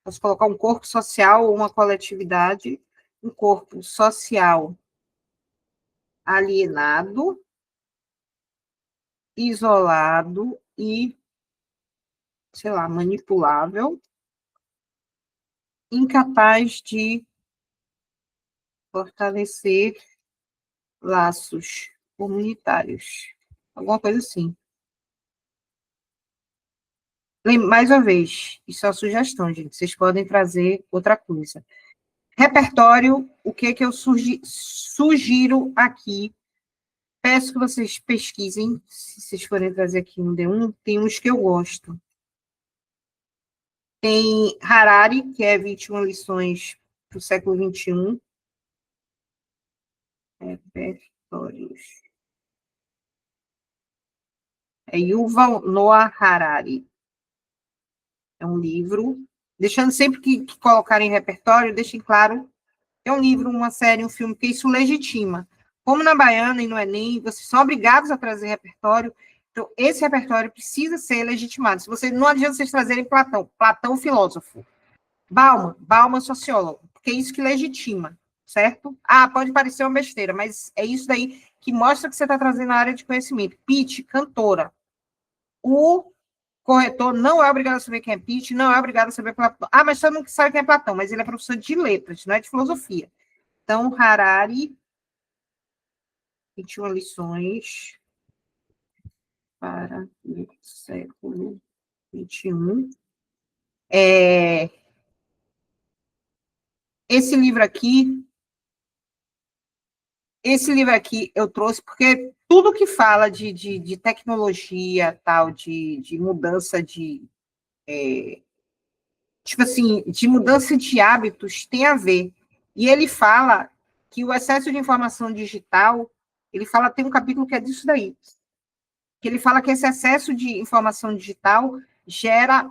Speaker 1: posso colocar um corpo social ou uma coletividade, um corpo social alienado, isolado e, sei lá, manipulável, incapaz de fortalecer laços comunitários. Alguma coisa assim. Mais uma vez, isso é uma sugestão, gente. Vocês podem trazer outra coisa. Repertório, o que eu sugiro aqui? Peço que vocês pesquisem, se vocês forem trazer aqui um D1, tem uns que eu gosto. Tem Harari, que é 21 lições para o século XXI. Repertórios. É Yuval Noah Harari. É um livro, deixando sempre que colocarem repertório, deixem claro que é um livro, uma série, um filme, porque isso legitima. Como na Baiana e no Enem, vocês são obrigados a trazer repertório, então esse repertório precisa ser legitimado. Se você, não adianta vocês trazerem Platão filósofo, Bauman sociólogo, porque é isso que legitima, certo? Pode parecer uma besteira, mas é isso daí que mostra que você está trazendo a área de conhecimento. Pitt, cantora. O corretor não é obrigado a saber quem é Pitt, não é obrigado a saber Platão. Mas todo mundo sabe quem é Platão, mas ele é professor de letras, não é de filosofia. Então, Harari, 21 lições para o século XXI. Esse livro aqui eu trouxe porque tudo que fala de tecnologia, tal, de mudança de mudança de hábitos tem a ver. E ele fala que o excesso de informação digital, tem um capítulo que é disso daí. que ele fala que esse excesso de informação digital gera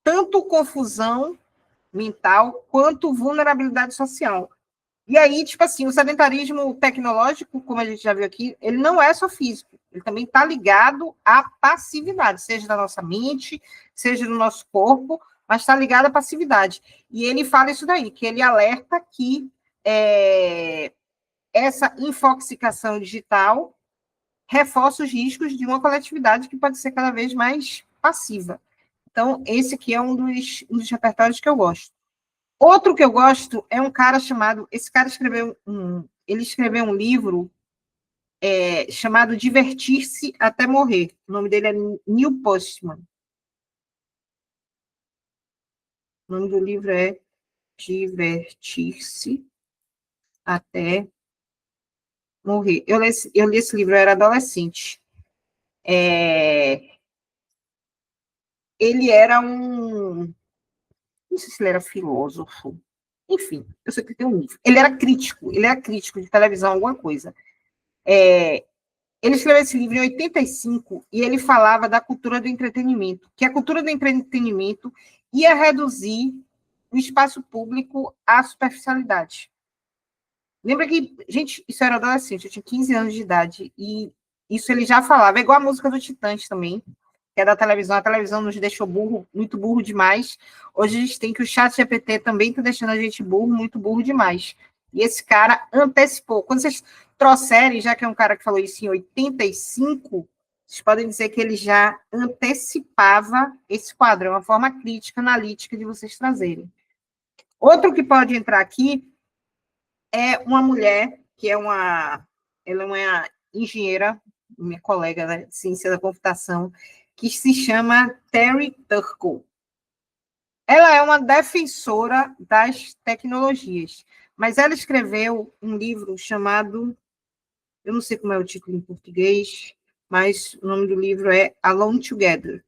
Speaker 1: tanto confusão mental quanto vulnerabilidade social. E aí, tipo assim, o sedentarismo tecnológico, como a gente já viu aqui, ele não é só físico, ele também está ligado à passividade, seja da nossa mente, seja do nosso corpo, mas está ligado à passividade. E ele fala isso daí, que ele alerta que essa infoxicação digital reforça os riscos de uma coletividade que pode ser cada vez mais passiva. Então, esse aqui é um dos repertórios que eu gosto. Outro que eu gosto é um cara chamado... Esse cara escreveu um livro chamado Divertir-se até Morrer. O nome dele é Neil Postman. O nome do livro é Divertir-se até Morrer. Eu li esse livro, eu era adolescente. Ele era não sei se ele era filósofo. Enfim, eu sei que tem um livro. Ele era crítico de televisão, alguma coisa. Ele escreveu esse livro em 85 e ele falava da cultura do entretenimento, que a cultura do entretenimento ia reduzir o espaço público à superficialidade. Lembra que, gente, isso era adolescente, eu tinha 15 anos de idade, e isso ele já falava, é igual a música do Titãs também, que é da televisão, a televisão nos deixou muito burro demais. Hoje a gente tem que o ChatGPT também está deixando a gente muito burro demais. E esse cara antecipou. Quando vocês trouxerem, já que é um cara que falou isso em 85, vocês podem dizer que ele já antecipava esse quadro, é uma forma crítica, analítica de vocês trazerem. Outro que pode entrar aqui é uma mulher, que ela é uma engenheira, minha colega, né, de ciência da computação, que se chama Terry Turkle. Ela é uma defensora das tecnologias, mas ela escreveu um livro chamado, eu não sei como é o título em português, mas o nome do livro é Alone Together.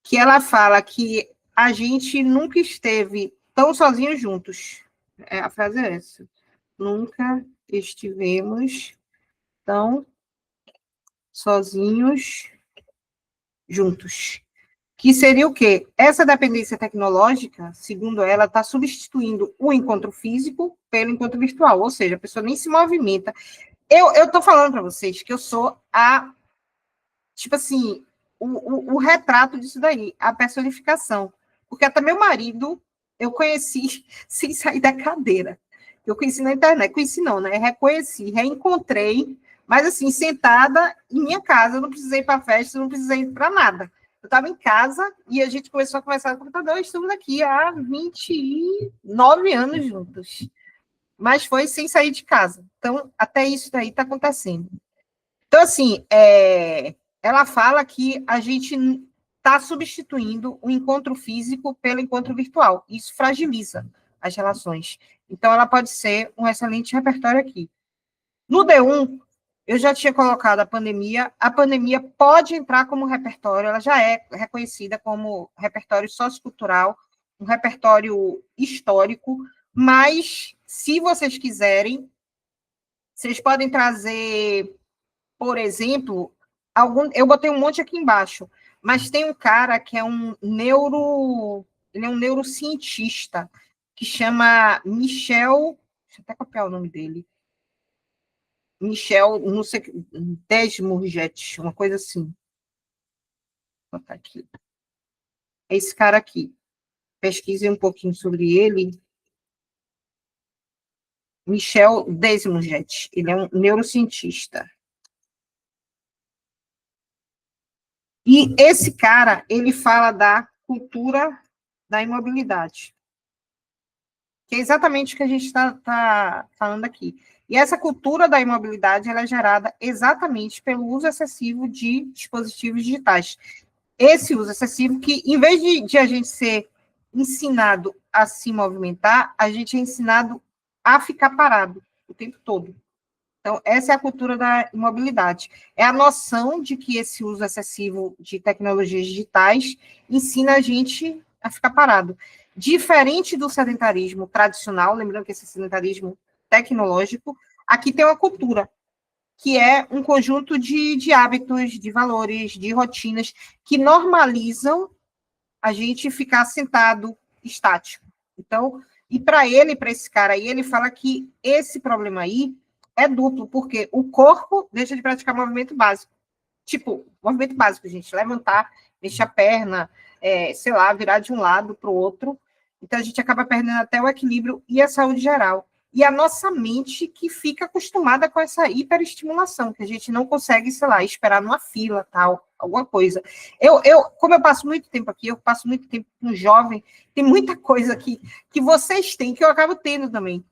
Speaker 1: Que ela fala que a gente nunca esteve tão sozinhos juntos. A frase é essa. Nunca estivemos tão sozinhos juntos. Que seria o quê? Essa dependência tecnológica, segundo ela, está substituindo o encontro físico pelo encontro virtual, ou seja, a pessoa nem se movimenta. Eu estou falando para vocês que eu sou tipo assim, o retrato disso daí, a personificação. Porque até meu marido, eu conheci sem sair da cadeira. Eu conheci na internet, conheci não, né? Reconheci, reencontrei, mas assim, sentada em minha casa, eu não precisei ir para festa, eu não precisei ir para nada. Eu estava em casa e a gente começou a conversar no computador, estamos aqui há 29 anos juntos. Mas foi sem sair de casa. Então, até isso daí está acontecendo. Então, assim, ela fala que a gente está substituindo o encontro físico pelo encontro virtual. Isso fragiliza as relações. Então, ela pode ser um excelente repertório aqui. No D1, eu já tinha colocado a pandemia. A pandemia pode entrar como repertório, ela já é reconhecida como repertório sociocultural, um repertório histórico, mas, se vocês quiserem, vocês podem trazer, por exemplo, eu botei um monte aqui embaixo, mas tem um cara que é ele é um neurocientista, que chama Michel, deixa eu até copiar o nome dele, Michel, não sei, Desmourget, uma coisa assim. Vou botar aqui. É esse cara aqui. Pesquisei um pouquinho sobre ele. Michel Desmourget, ele é um neurocientista. E esse cara, ele fala da cultura da imobilidade, que é exatamente o que a gente está falando aqui. E essa cultura da imobilidade, ela é gerada exatamente pelo uso excessivo de dispositivos digitais. Esse uso excessivo que, em vez de a gente ser ensinado a se movimentar, a gente é ensinado a ficar parado o tempo todo. Então, essa é a cultura da imobilidade. É a noção de que esse uso excessivo de tecnologias digitais ensina a gente a ficar parado. Diferente do sedentarismo tradicional, lembrando que esse sedentarismo tecnológico, aqui tem uma cultura. que é um conjunto de hábitos, de valores, de rotinas, que normalizam a gente ficar sentado, estático. Então, e para esse cara aí, ele fala que esse problema aí é duplo, porque o corpo deixa de praticar movimento básico. Tipo, movimento básico, gente, levantar, mexer a perna, sei lá, virar de um lado para o outro. Então, a gente acaba perdendo até o equilíbrio e a saúde geral. E a nossa mente que fica acostumada com essa hiperestimulação, que a gente não consegue, sei lá, esperar numa fila, tal, alguma coisa. Como eu passo muito tempo aqui, eu passo muito tempo com jovem, tem muita coisa aqui que vocês têm, que eu acabo tendo também.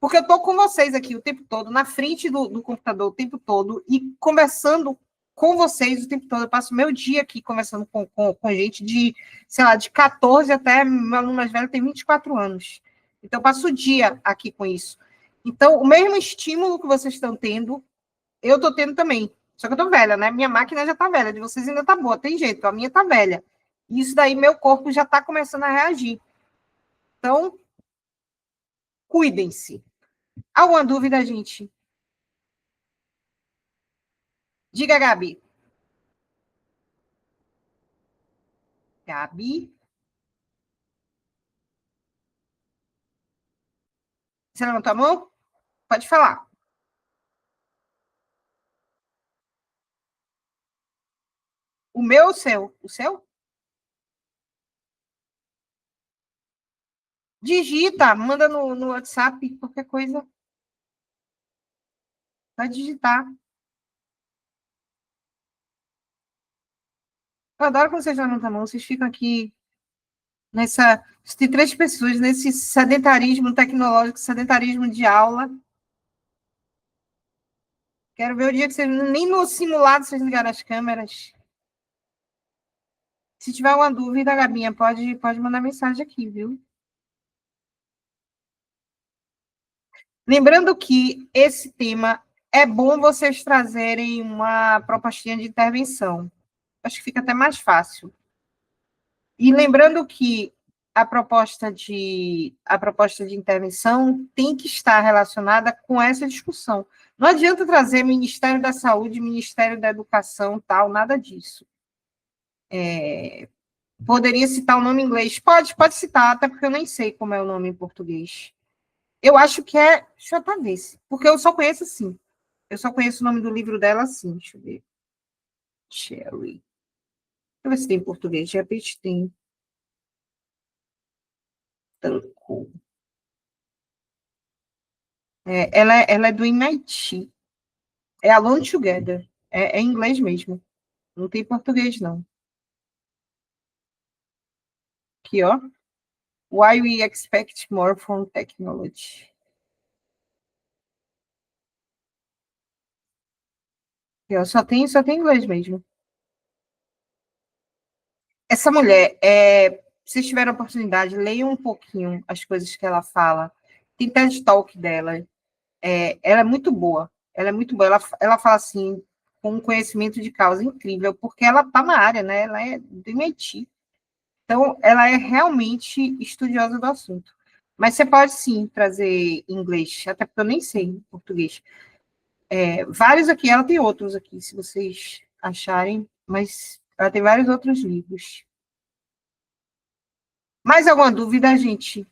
Speaker 1: Porque eu estou com vocês aqui o tempo todo, na frente do computador o tempo todo, e conversando com vocês o tempo todo. Eu passo meu dia aqui conversando com gente de, sei lá, de 14 até, meu aluno mais velho tem 24 anos. Então, eu passo o dia aqui com isso. Então, o mesmo estímulo que vocês estão tendo, eu estou tendo também. Só que eu estou velha, né? Minha máquina já está velha, de vocês ainda está boa, tem jeito, a minha está velha. E isso daí, meu corpo já está começando a reagir. Então, cuidem-se. Alguma dúvida, gente? Diga, Gabi. Gabi? Você levantou a mão? Pode falar. O meu ou o seu? O seu? Digita, manda no WhatsApp, qualquer coisa. Vai digitar. Eu adoro quando vocês levantam a mão, vocês ficam aqui nessa... Tem 3 pessoas nesse sedentarismo tecnológico, sedentarismo de aula. Quero ver o dia que vocês... Nem no simulado vocês ligaram as câmeras. Se tiver alguma dúvida, Gabinha, pode mandar mensagem aqui, viu? Lembrando que esse tema é bom vocês trazerem uma propostinha de intervenção. Acho que fica até mais fácil. E lembrando que a proposta de intervenção tem que estar relacionada com essa discussão. Não adianta trazer Ministério da Saúde, Ministério da Educação, tal, nada disso. Poderia citar o nome em inglês? Pode citar, até porque eu nem sei como é o nome em português. Eu acho que é... Deixa eu até ver, porque eu só conheço assim. Eu só conheço o nome do livro dela assim, deixa eu ver. Cherry. Deixa eu ver se tem em português, de repente tem. Ela é do MIT. É Alone Together. É em inglês mesmo. Não tem português, não. Aqui, ó. Why we expect more from technology. Aqui, ó, só tem inglês mesmo. Essa mulher, se vocês tiverem a oportunidade, leiam um pouquinho as coisas que ela fala. Tem TED Talk dela. Ela é muito boa. Ela é muito boa. Ela fala assim, com um conhecimento de causa incrível, porque ela está na área, né? Ela é do MIT. Então, ela é realmente estudiosa do assunto. Mas você pode, sim, trazer em inglês, até porque eu nem sei em português. Vários aqui, ela tem outros aqui, se vocês acharem, mas ela tem vários outros livros. Mais alguma dúvida, gente?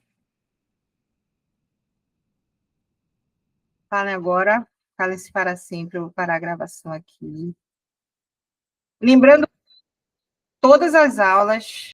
Speaker 1: Falem agora. Calem-se para sempre. Eu vou parar a gravação aqui. Lembrando, todas as aulas